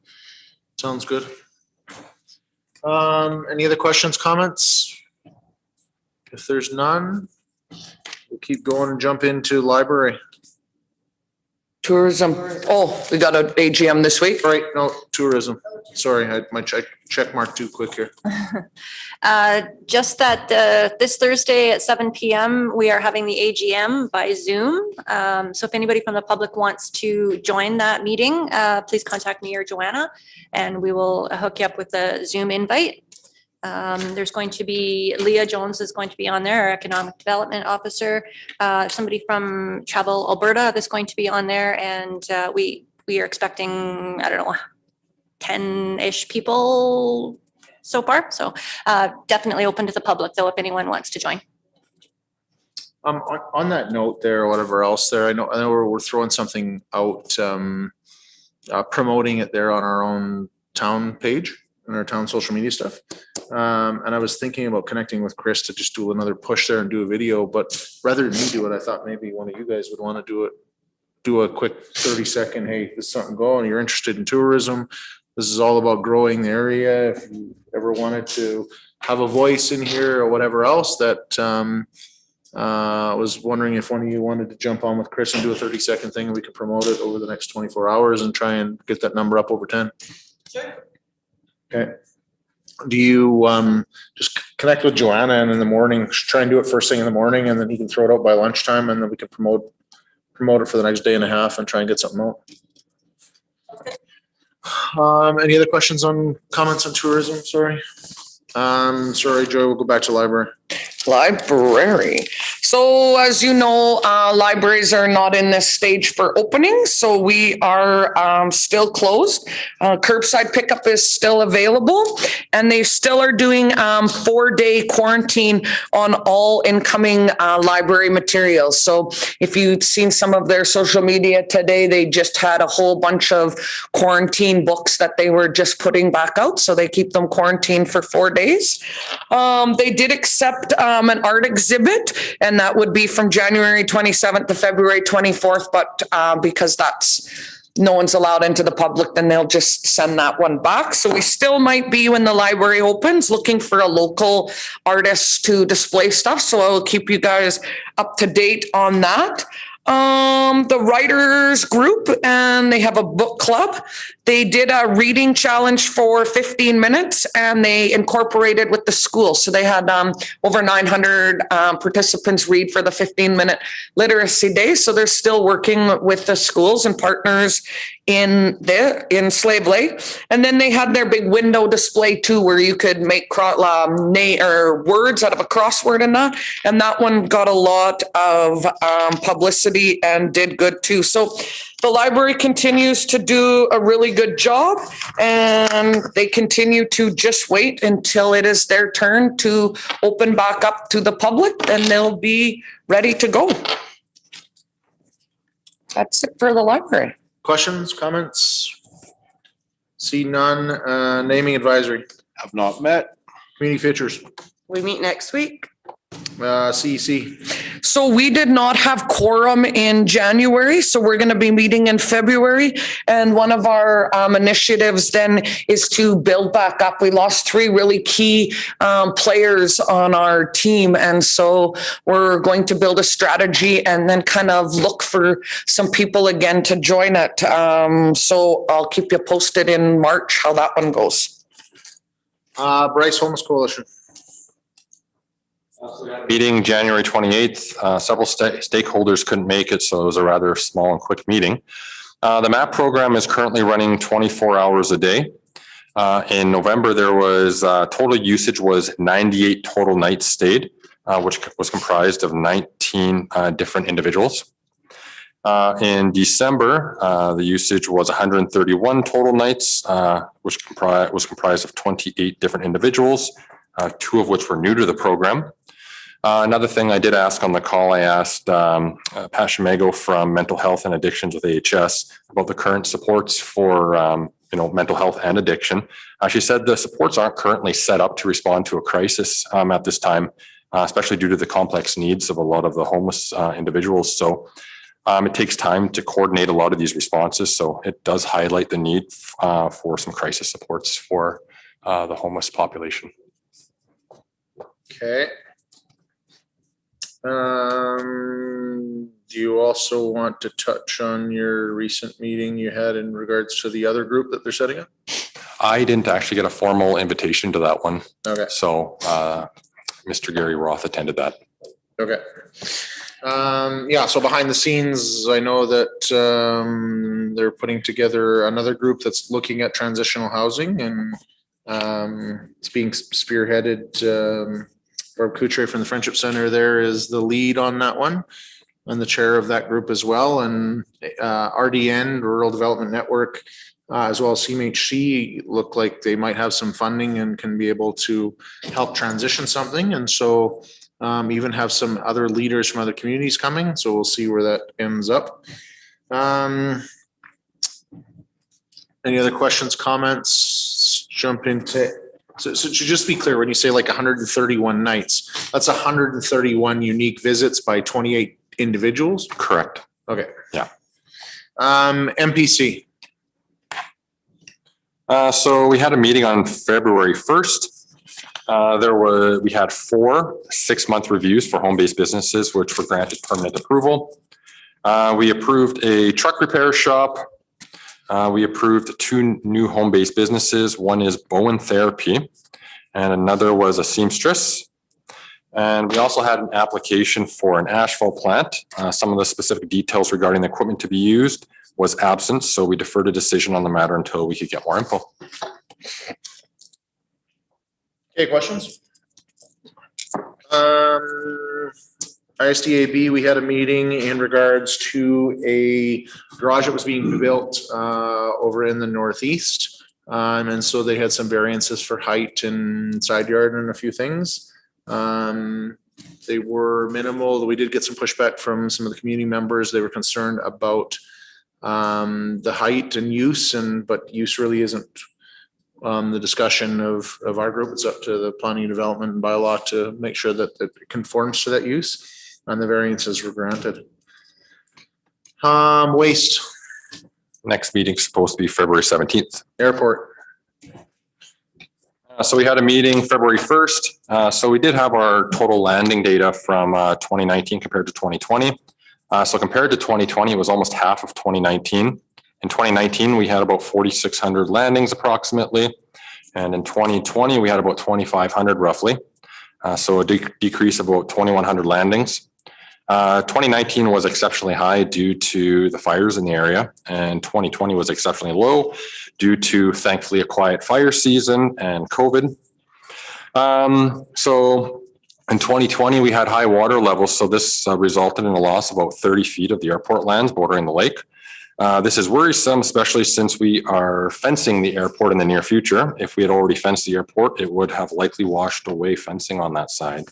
Sounds good. Any other questions, comments? If there's none, we'll keep going and jump into library. Tourism. Oh, we got an AGM this week. Right, no, tourism. Sorry, I had my check mark too quick here. Just that this Thursday at 7 p.m. we are having the AGM by Zoom. So if anybody from the public wants to join that meeting, please contact me or Joanna, and we will hook you up with a Zoom invite. There's going to be Leah Jones is going to be on there, our economic development officer. Somebody from Travel Alberta is going to be on there, and we are expecting, 10-ish people so far. So definitely open to the public, though, if anyone wants to join. On that note there, or whatever else there, I know we're throwing something out, promoting it there on our own town page and our town social media stuff. And I was thinking about connecting with Chris to just do another push there and do a video, but rather than me do it, I thought maybe one of you guys would want to do it. Do a quick 30-second, hey, there's something going, you're interested in tourism. This is all about growing the area. If you ever wanted to have a voice in here or whatever else, that I was wondering if one of you wanted to jump on with Chris and do a 30-second thing, and we could promote it over the next 24 hours and try and get that number up over 10. Sure. Okay. Do you just connect with Joanna, and in the morning, try and do it first thing in the morning, and then he can throw it out by lunchtime, and then we can promote it for the next day and a half and try and get something out. Any other questions comments on tourism? Sorry. Sorry, Joy, we'll go back to library. Library. So as you know, libraries are not in this stage for opening, so we are still closed. Curbside pickup is still available, and they still are doing 4-day quarantine on all incoming library materials. So if you've seen some of their social media today, they just had a whole bunch of quarantine books that they were just putting back out, so they keep them quarantined for 4 days. They did accept an art exhibit, and that would be from January 27th to February 24th. But because no one's allowed into the public, then they'll just send that one back. So we still might be, when the library opens, looking for a local artist to display stuff. So I will keep you guys up to date on that. The writers group, and they have a book club. They did a reading challenge for 15 minutes, and they incorporated with the school. So they had over 900 participants read for the 15-minute literacy day. So they're still working with the schools and partners in Slave Lake. And then they had their big window display too, where you could make words out of a crossword and that. And that one got a lot of publicity and did good too. So the library continues to do a really good job, and they continue to just wait until it is their turn to open back up to the public, and they'll be ready to go. That's it for the library. Questions, comments? See none. Naming advisory. Have not met. Community features. We meet next week. CEC. So we did not have quorum in January, so we're going to be meeting in February. And one of our initiatives then is to build back up. We lost 3 really key players on our team. And so we're going to build a strategy and then kind of look for some people again to join it. So I'll keep you posted in March how that one goes. Bryce Homeless Coalition. Meeting January 28th. Several stakeholders couldn't make it, so it was a rather small and quick meeting. The MAP program is currently running 24 hours a day. In November, there was total usage was 98 total nights stayed, which was comprised of 19 different individuals. In December, the usage was 131 total nights, which was comprised of 28 different individuals, 2 of which were new to the program. Another thing I did ask on the call, I asked Pat Shimego from Mental Health and Addictions with AHS about the current supports for mental health and addiction. She said the supports aren't currently set up to respond to a crisis at this time, especially due to the complex needs of a lot of the homeless individuals. So it takes time to coordinate a lot of these responses. So it does highlight the need for some crisis supports for the homeless population. Okay. Do you also want to touch on your recent meeting you had in regards to the other group that they're setting up? I didn't actually get a formal invitation to that one. Okay. So Mr. Gary Roth attended that. Okay. Yeah, so behind the scenes, I know that they're putting together another group that's looking at transitional housing, and it's being spearheaded. Barb Couture from the Friendship Center there is the lead on that one, and the chair of that group as well. And RDN, Rural Development Network, as well as CMHC look like they might have some funding and can be able to help transition something. And so even have some other leaders from other communities coming. So we'll see where that ends up. Any other questions, comments? Jump into. So to just be clear, when you say like 131 nights, that's 131 unique visits by 28 individuals? Correct. Okay. Yeah. MPC. So we had a meeting on February 1st. We had 4 6-month reviews for home-based businesses, which were granted permanent approval. We approved a truck repair shop. We approved 2 new home-based businesses. One is Bowen Therapy, and another was a seamstress. And we also had an application for an asphalt plant. Some of the specific details regarding the equipment to be used was absent, so we deferred a decision on the matter until we could get more info. Okay, questions? ISDAB, we had a meeting in regards to a garage that was being built over in the northeast. And so they had some variances for height and side yard and a few things. They were minimal. We did get some pushback from some of the community members. They were concerned about the height and use, but use really isn't the discussion of our group. It's up to the planning and development and bylaw to make sure that it conforms to that use. And the variances were granted. Waste. Next meeting's supposed to be February 17th. Airport. So we had a meeting February 1st. So we did have our total landing data from 2019 compared to 2020. So compared to 2020, it was almost half of 2019. In 2019, we had about 4,600 landings approximately. And in 2020, we had about 2,500 roughly. So a decrease of about 2,100 landings. 2019 was exceptionally high due to the fires in the area, and 2020 was exceptionally low due to, thankfully, a quiet fire season and COVID. So in 2020, we had high water levels, so this resulted in a loss of about 30 feet of the airport lands bordering the lake. This is worrisome, especially since we are fencing the airport in the near future. If we had already fenced the airport, it would have likely washed away fencing on that side.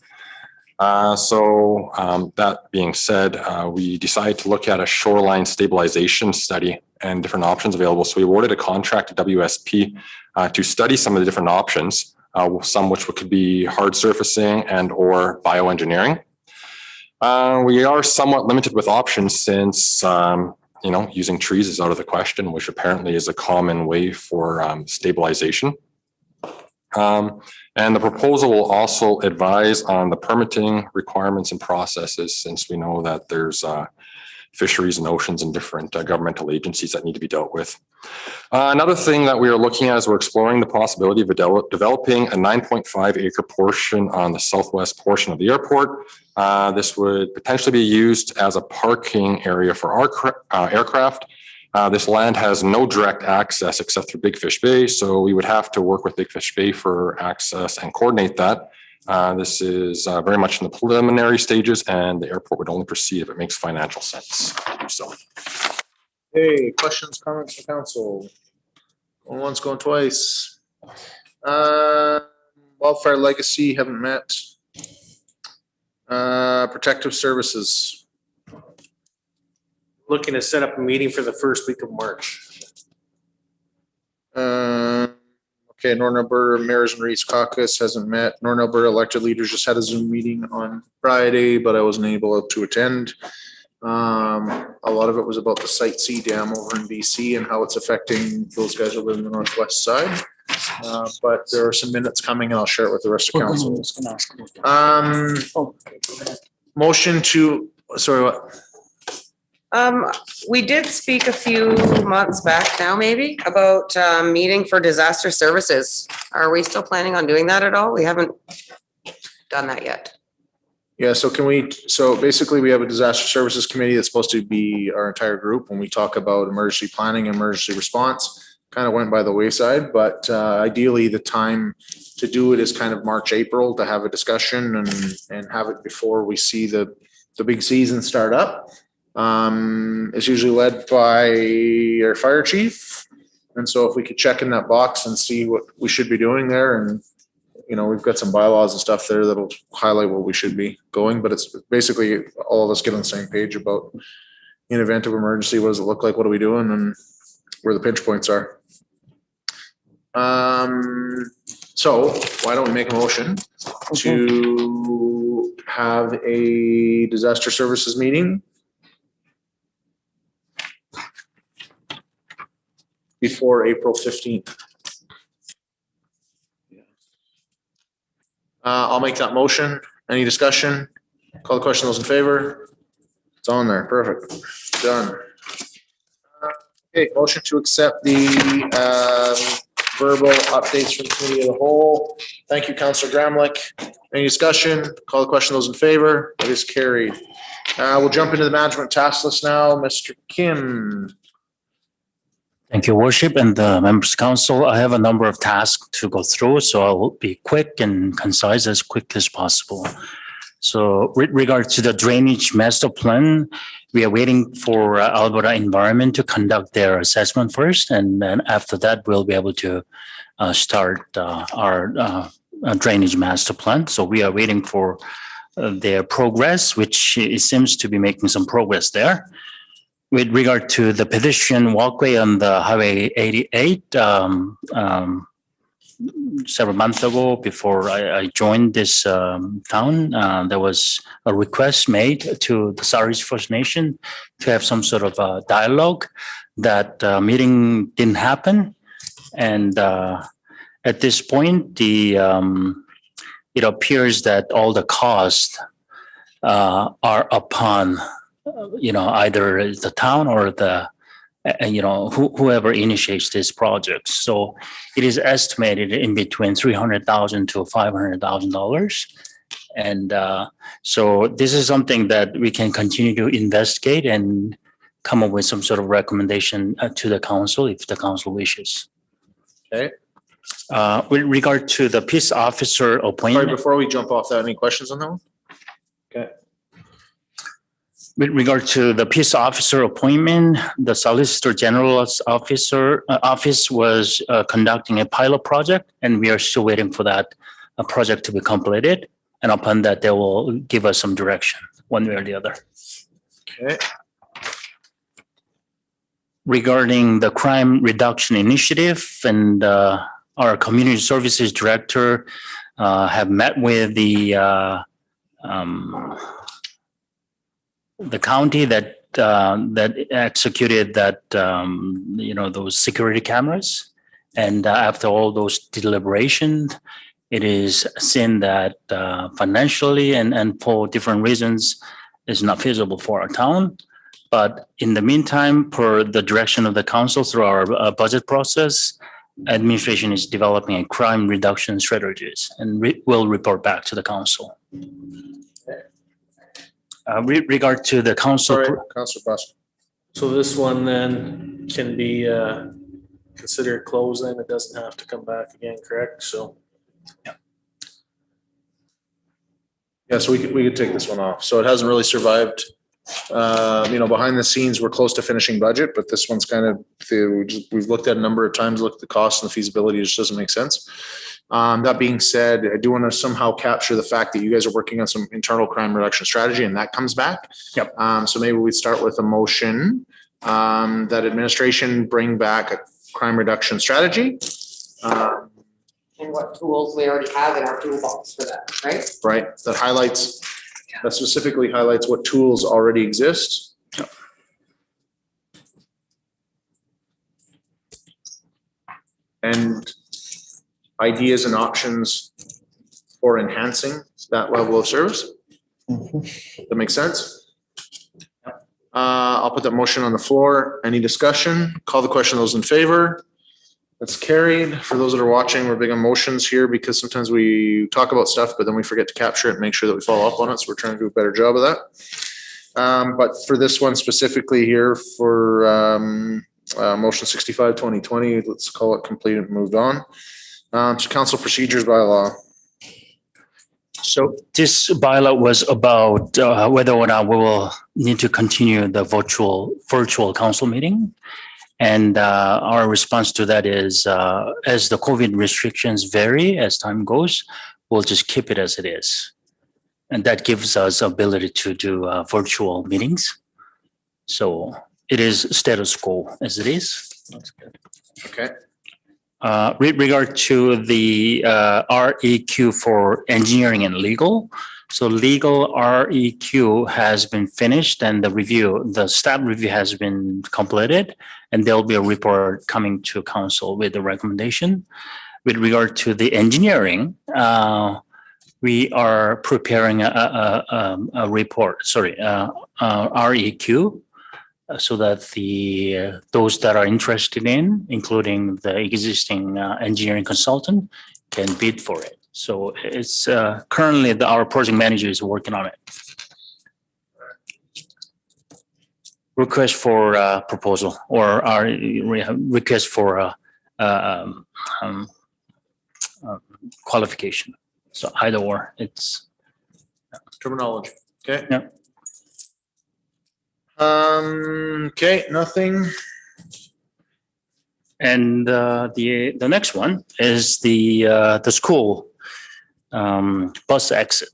That being said, we decided to look at a shoreline stabilization study and different options available. So we awarded a contract to WSP to study some of the different options. some which could be hard surfacing and or bioengineering. We are somewhat limited with options since, using trees is out of the question, which apparently is a common way for stabilization. And the proposal will also advise on the permitting requirements and processes, since we know that there's fisheries and oceans and different governmental agencies that need to be dealt with. Another thing that we are looking at is we're exploring the possibility of developing a 9.5 acre portion on the southwest portion of the airport. This would potentially be used as a parking area for our aircraft. This land has no direct access except through Big Fish Bay, so we would have to work with Big Fish Bay for access and coordinate that. This is very much in the preliminary stages, and the airport would only proceed if it makes financial sense. So, Hey, questions, comments from council? Going once, going twice. Wildfire Legacy, haven't met. Protective Services. Looking to set up a meeting for the first week of March. Okay, Northern Alberta Mayors and Reeds Caucus hasn't met. Northern Alberta elected leaders just had a Zoom meeting on Friday, but I wasn't able to attend. A lot of it was about the Site C dam over in BC and how it's affecting those guys who live in the northwest side. But there are some minutes coming and I'll share it with the rest of council. Motion to, sorry, what? We did speak a few months back now, maybe, about meeting for disaster services. Are we still planning on doing that at all? We haven't done that yet. Yeah, so basically we have a disaster services committee that's supposed to be our entire group. When we talk about emergency planning, emergency response, kind of went by the wayside, but ideally the time to do it is kind of March, April, to have a discussion and have it before we see the big season start up. It's usually led by our fire chief. And so if we could check in that box and see what we should be doing there, and we've got some bylaws and stuff there that'll highlight what we should be going, but it's basically all of us get on the same page about in event of emergency, what does it look like? What are we doing and where the pinch points are? So why don't we make a motion to have a disaster services meeting before April 15th. I'll make that motion. Any discussion? Call the question. Those in favor? It's on there. Perfect. Done. Okay, motion to accept the verbal updates from the committee of the whole. Thank you, Councillor Gramlich. Any discussion? Call the question. Those in favor? It is carried. We'll jump into the management task list now. Mr. Kim. Thank you, Worship and the members council. I have a number of tasks to go through, so I will be quick and concise as quick as possible. So with regard to the drainage master plan, we are waiting for Alberta Environment to conduct their assessment first, and then after that, we'll be able to start our drainage master plan. So we are waiting for their progress, which it seems to be making some progress there. With regard to the pedestrian walkway on the Highway 88, several months ago, before I joined this town, there was a request made to the Saris First Nation to have some sort of a dialogue. That meeting didn't happen. And at this point, it appears that all the costs are upon either the town or the, whoever initiates this project. So it is estimated in between $300,000 to $500,000. And so this is something that we can continue to investigate and come up with some sort of recommendation to the council if the council wishes. Okay. With regard to the peace officer appointment. Sorry, before we jump off that, any questions on that one? Okay. With regard to the peace officer appointment, the Solicitor General's office was conducting a pilot project, and we are still waiting for that project to be completed. And upon that, they will give us some direction, one way or the other. Okay. Regarding the crime reduction initiative and our community services director have met with the county that executed that, those security cameras. And after all those deliberations, it is seen that financially and for different reasons is not feasible for our town. But in the meantime, per the direction of the council through our budget process, administration is developing a crime reduction strategies and will report back to the council. Regard to the council. Sorry, Councilor Foster. So this one then can be considered closed, then it doesn't have to come back again, correct? So. Yeah, so we could take this one off. So it hasn't really survived. Behind the scenes, we're close to finishing budget, but this one's kind of, we've looked at a number of times, looked at the cost and the feasibility, it just doesn't make sense. That being said, I do want to somehow capture the fact that you guys are working on some internal crime reduction strategy and that comes back. Yep. So maybe we start with a motion that administration bring back a crime reduction strategy. And what tools we already have in our toolbox for that, right? Right, that specifically highlights what tools already exist. And ideas and options for enhancing that level of service. That makes sense? I'll put that motion on the floor. Any discussion? Call the question. Those in favor? That's carried. For those that are watching, we're big on motions here because sometimes we talk about stuff, but then we forget to capture it and make sure that we follow up on it. So we're trying to do a better job of that. But for this one specifically here for motion 65-2020, let's call it complete and moved on. So council procedures bylaw. So this bylaw was about whether or not we will need to continue the virtual council meeting. And our response to that is, as the COVID restrictions vary as time goes, we'll just keep it as it is. And that gives us ability to do virtual meetings. So it is status quo as it is. Okay. With regard to the REQ for engineering and legal. So legal REQ has been finished and the staff review has been completed and there'll be a report coming to council with the recommendation. With regard to the engineering, we are preparing a report, REQ, so that those that are interested in, including the existing engineering consultant, can bid for it. So it's currently our project manager is working on it. Request for proposal or our request for qualification. So either or, it's Terminology. Okay. Yep. Okay, nothing. And the next one is the school bus exit.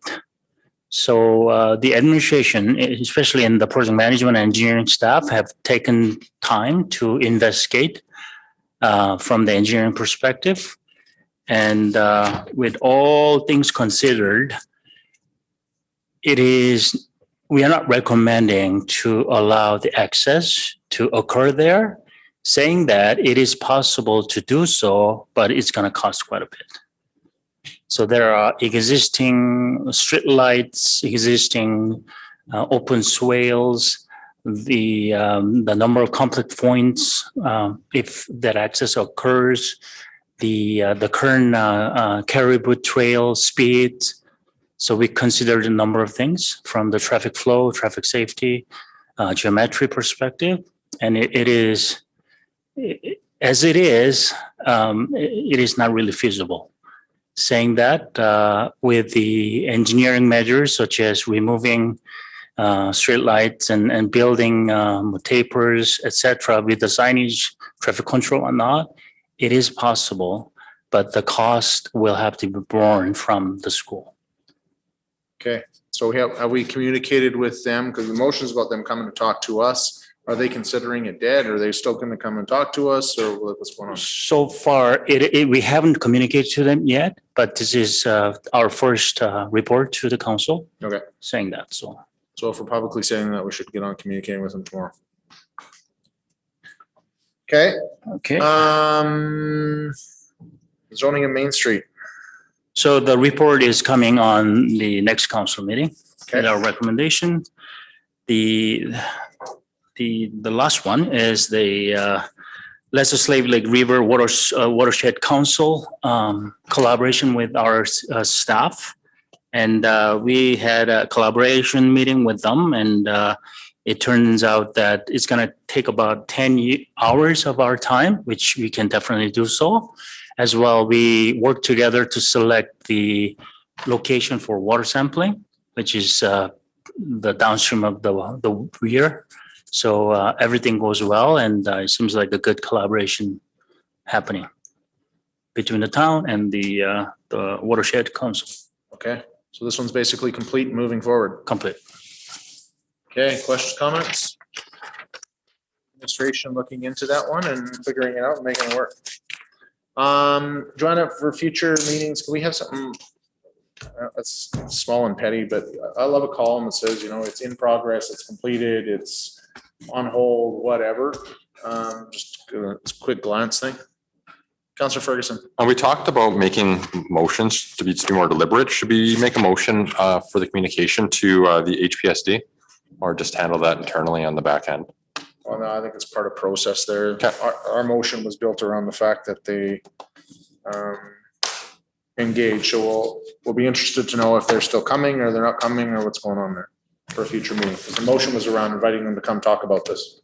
So the administration, especially in the project management and engineering staff, have taken time to investigate from the engineering perspective. And with all things considered, we are not recommending to allow the access to occur there, saying that it is possible to do so, but it's going to cost quite a bit. So there are existing street lights, existing open swales, the number of conflict points, if that access occurs, the current Caribou Trail speed. So we considered a number of things from the traffic flow, traffic safety, geometry perspective, and it is not really feasible. Saying that with the engineering measures such as removing streetlights and building tapers, etc., with the signage, traffic control and not, it is possible, but the cost will have to be borne from the school. Okay, so have we communicated with them? Because the motion is about them coming to talk to us. Are they considering it dead? Are they still gonna come and talk to us or what's going on? So far, we haven't communicated to them yet, but this is our first report to the council Okay, saying that, so. so if we're publicly saying that, we should get on communicating with them tomorrow. Okay, Okay. zoning in Main Street. So the report is coming on the next council meeting. Okay. And our recommendation. The last one is the Legislative Lake River Watershed Council collaboration with our staff. And we had a collaboration meeting with them, and it turns out that it's gonna take about 10 hours of our time, which we can definitely do so. As well, we work together to select the location for water sampling, which is the downstream of the weir. So everything goes well, and it seems like a good collaboration happening between the town and the watershed council. Okay, so this one's basically complete and moving forward. Complete. Okay, questions, comments? Administration looking into that one and figuring it out and making it work. Joanna, for future meetings, can we have something that's small and petty, but I love a column that says, it's in progress, it's completed, it's on hold, whatever. Just a quick glance thing. Councillor Ferguson. We talked about making motions to be more deliberate. Should we make a motion for the communication to the HPSD, or just handle that internally on the back end? Well, no, I think it's part of process there. Okay. Our motion was built around the fact that they engage. So we'll be interested to know if they're still coming or they're not coming or what's going on there for a future meeting. Because the motion was around inviting them to come talk about this.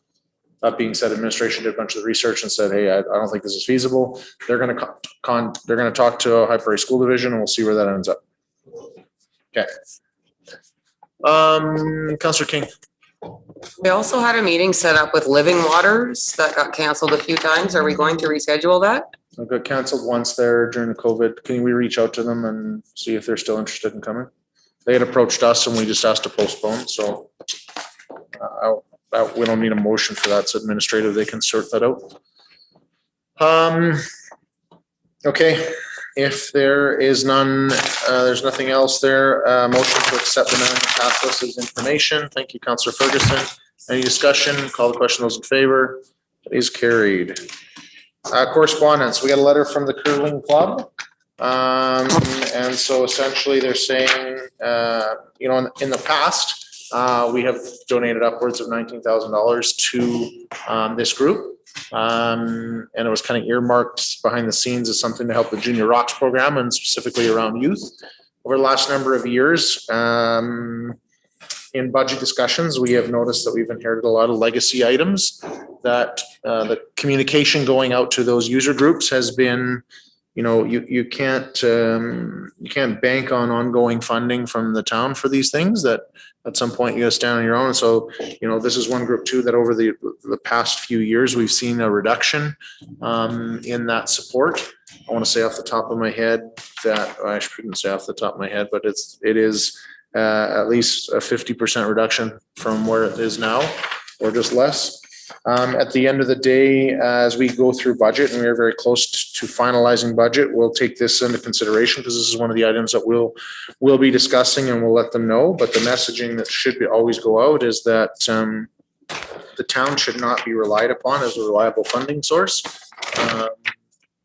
That being said, administration did a bunch of the research and said, hey, I don't think this is feasible. They're going to talk to High Prairie School Division and we'll see where that ends up. Okay. Councillor King. We also had a meeting set up with Living Waters that got canceled a few times. Are we going to reschedule that? It got canceled once there during the COVID. Can we reach out to them and see if they're still interested in coming? They had approached us and we just asked to postpone. So we don't need a motion for that. It's administrative. They can sort that out. Okay. If there is none, there's nothing else there. Motion to accept the pass list as information. Thank you, Councillor Ferguson. Any discussion? Call the question. Those in favor? It is carried. Correspondence. We got a letter from the curling club. And so essentially they're saying, in the past, we have donated upwards of $19,000 to this group. And it was kind of earmarked behind the scenes as something to help the Junior Rocks program and specifically around youth. Over the last number of years, in budget discussions, we have noticed that we've inherited a lot of legacy items that the communication going out to those user groups has been, you can't bank on ongoing funding from the town for these things, that at some point you gotta stand on your own. So, this is one group too, that over the past few years, we've seen a reduction in that support. I want to say off the top of my head that, I shouldn't say off the top of my head, but it is at least a 50% reduction from where it is now, or just less. At the end of the day, as we go through budget, and we are very close to finalizing budget, we'll take this into consideration because this is one of the items that we'll be discussing and we'll let them know. But the messaging that should always go out is that the town should not be relied upon as a reliable funding source.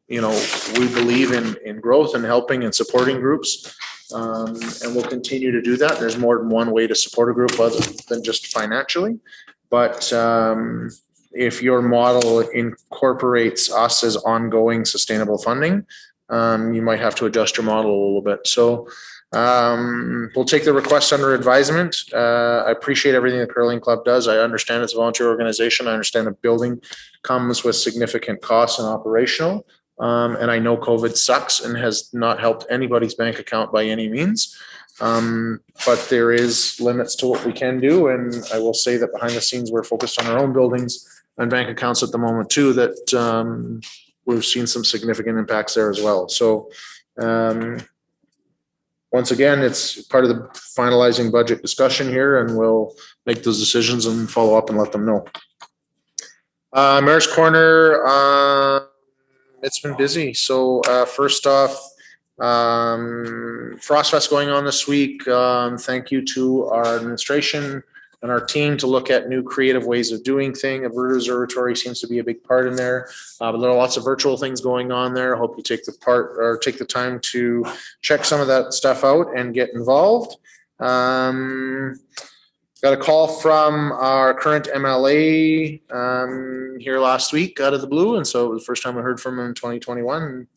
We believe in growth and helping and supporting groups. And we'll continue to do that. There's more than one way to support a group other than just financially. But if your model incorporates us as ongoing sustainable funding, you might have to adjust your model a little bit. So we'll take the request under advisement. I appreciate everything the Curling Club does. I understand it's a volunteer organization. I understand the building comes with significant costs and operational. And I know COVID sucks and has not helped anybody's bank account by any means. But there is limits to what we can do. And I will say that behind the scenes, we're focused on our own buildings and bank accounts at the moment too, that we've seen some significant impacts there as well. So once again, it's part of the finalizing budget discussion here, and we'll make those decisions and follow up and let them know. Mayor's Corner, it's been busy. So, first off, Frost Fest going on this week. Thank you to our administration and our team to look at new creative ways of doing things. A observatory seems to be a big part in there. But there are lots of virtual things going on there. Hope you take the time to check some of that stuff out and get involved. Got a call from our current MLA here last week out of the blue. And so it was the first time I heard from him in 2021.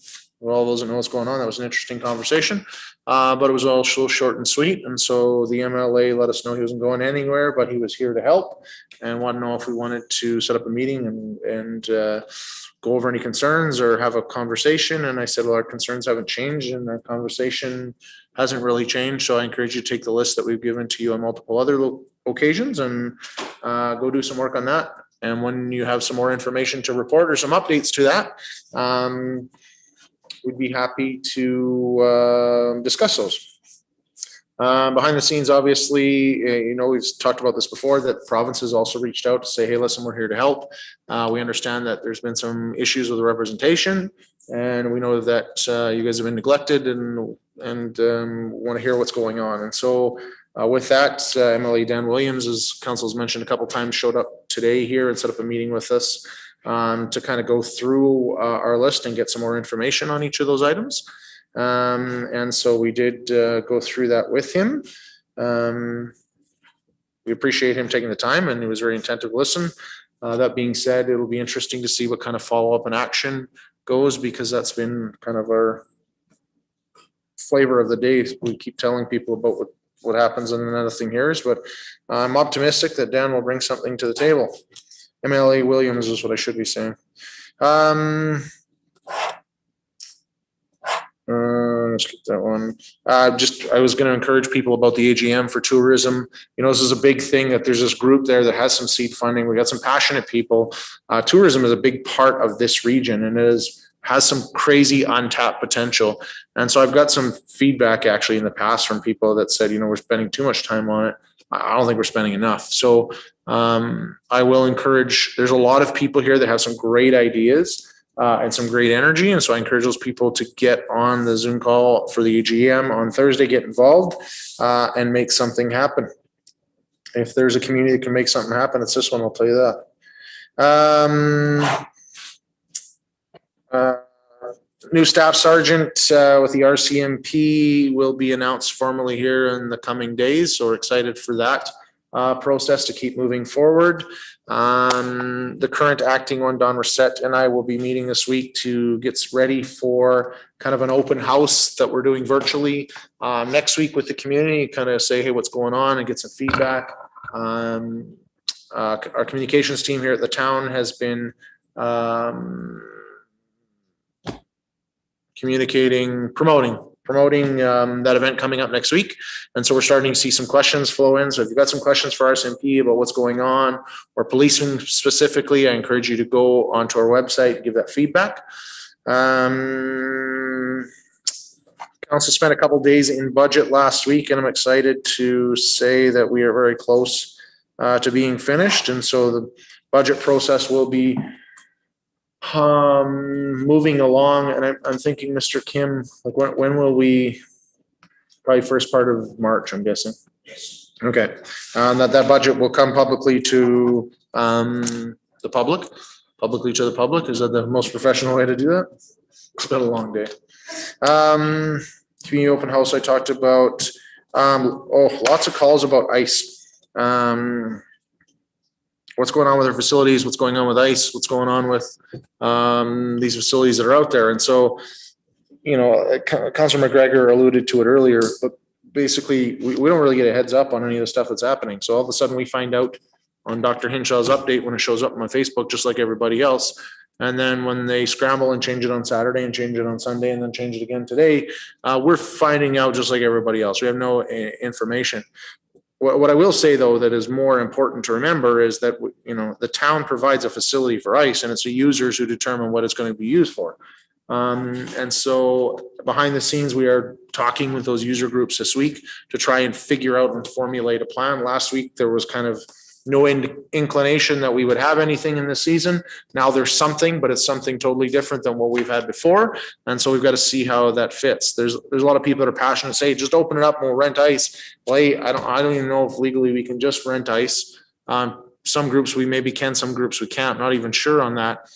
For all those that know what's going on, that was an interesting conversation. But it was also short and sweet. And so the MLA let us know he wasn't going anywhere, but he was here to help and wanted to know if we wanted to set up a meeting and go over any concerns or have a conversation. And I said, well, our concerns haven't changed and our conversation hasn't really changed. So I encourage you to take the list that we've given to you on multiple other occasions and go do some work on that. And when you have some more information to report or some updates to that, we'd be happy to discuss those. Behind the scenes, obviously, we've talked about this before, that province has also reached out to say, hey, listen, we're here to help. We understand that there's been some issues with the representation, and we know that you guys have been neglected and want to hear what's going on. And so with that, MLA Dan Williams, as council's mentioned a couple times, showed up today here and set up a meeting with us to kind of go through our list and get some more information on each of those items. And so we did go through that with him. We appreciate him taking the time, and he was very attentive to listen. That being said, it'll be interesting to see what kind of follow-up and action goes, because that's been kind of our flavor of the day. We keep telling people about what happens and then nothing hears, but I'm optimistic that Dan will bring something to the table. MLA Williams is what I should be saying. Let's get that one. I was going to encourage people about the AGM for tourism. This is a big thing, that there's this group there that has some seed funding. We got some passionate people. Tourism is a big part of this region, and has some crazy untapped potential. And so I've got some feedback actually in the past from people that said, we're spending too much time on it. I don't think we're spending enough. So I will encourage, there's a lot of people here that have some great ideas and some great energy. And so I encourage those people to get on the Zoom call for the AGM on Thursday, get involved and make something happen. If there's a community that can make something happen, it's this one, I'll tell you that. New staff sergeant with the RCMP will be announced formally here in the coming days. So we're excited for that process to keep moving forward. The current acting one, Don Reset, and I will be meeting this week to get ready for kind of an open house that we're doing virtually next week with the community, kind of say, hey, what's going on, and get some feedback. Our communications team here at the town has been promoting that event coming up next week. And so we're starting to see some questions flow in. So if you've got some questions for RCMP about what's going on, or policing specifically, I encourage you to go onto our website and give that feedback. Council spent a couple days in budget last week, and I'm excited to say that we are very close to being finished. And so the budget process will be moving along, and I'm thinking, Mr. Kim, like when will we? Probably first part of March, I'm guessing. Yes. Okay, that budget will come publicly to the public. Publicly to the public. Is that the most professional way to do that? It's been a long day. Community open house I talked about. Lots of calls about ICE. What's going on with our facilities, what's going on with ICE, what's going on with these facilities that are out there. And so, Councilor McGregor alluded to it earlier, but basically we don't really get a heads up on any of the stuff that's happening. So all of a sudden we find out on Dr. Hinshaw's update when it shows up on my Facebook, just like everybody else. And then when they scramble and change it on Saturday and change it on Sunday and then change it again today, we're finding out just like everybody else. We have no information. What I will say, though, that is more important to remember is that, the town provides a facility for ICE, and it's the users who determine what it's going to be used for. And so behind the scenes, we are talking with those user groups this week to try and figure out and formulate a plan. Last week, there was kind of no inclination that we would have anything in this season. Now there's something, but it's something totally different than what we've had before. And so we've got to see how that fits. There's a lot of people that are passionate, say, just open it up and we'll rent ice. Well, I don't even know if legally we can just rent ice. Some groups we maybe can, some groups we can't, not even sure on that.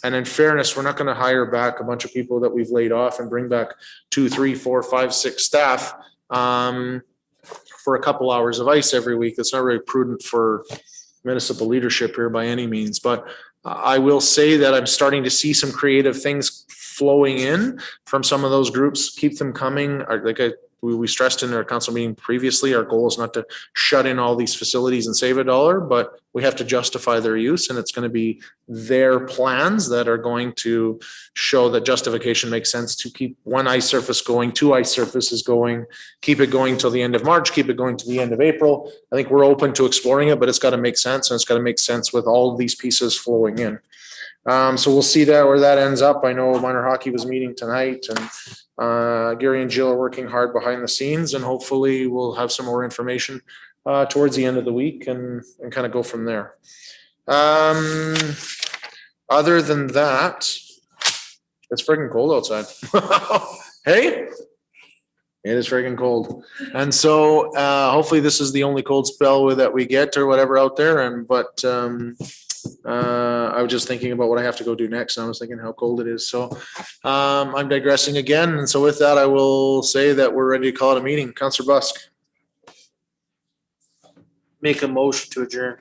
And in fairness, we're not going to hire back a bunch of people that we've laid off and bring back 2, 3, 4, 5, 6 staff for a couple hours of ice every week. That's not really prudent for municipal leadership here by any means. But I will say that I'm starting to see some creative things flowing in from some of those groups. Keep them coming. Like we stressed in our council meeting previously, our goal is not to shut in all these facilities and save $1, but we have to justify their use, and it's going to be their plans that are going to show that justification makes sense to keep one ice surface going, 2 ice surfaces going, keep it going till the end of March, keep it going to the end of April. I think we're open to exploring it, but it's got to make sense, and it's got to make sense with all of these pieces flowing in. So we'll see that where that ends up. I know minor hockey was meeting tonight, and Gary and Jill are working hard behind the scenes, and hopefully we'll have some more information towards the end of the week and kind of go from there. Other than that, it's freaking cold outside. Hey, it is freaking cold. And so hopefully this is the only cold spell that we get or whatever out there. But I was just thinking about what I have to go do next. And I was thinking how cold it is. So I'm digressing again. And so with that, I will say that we're ready to call it a meeting. Councillor Busk. Make a motion to adjourn.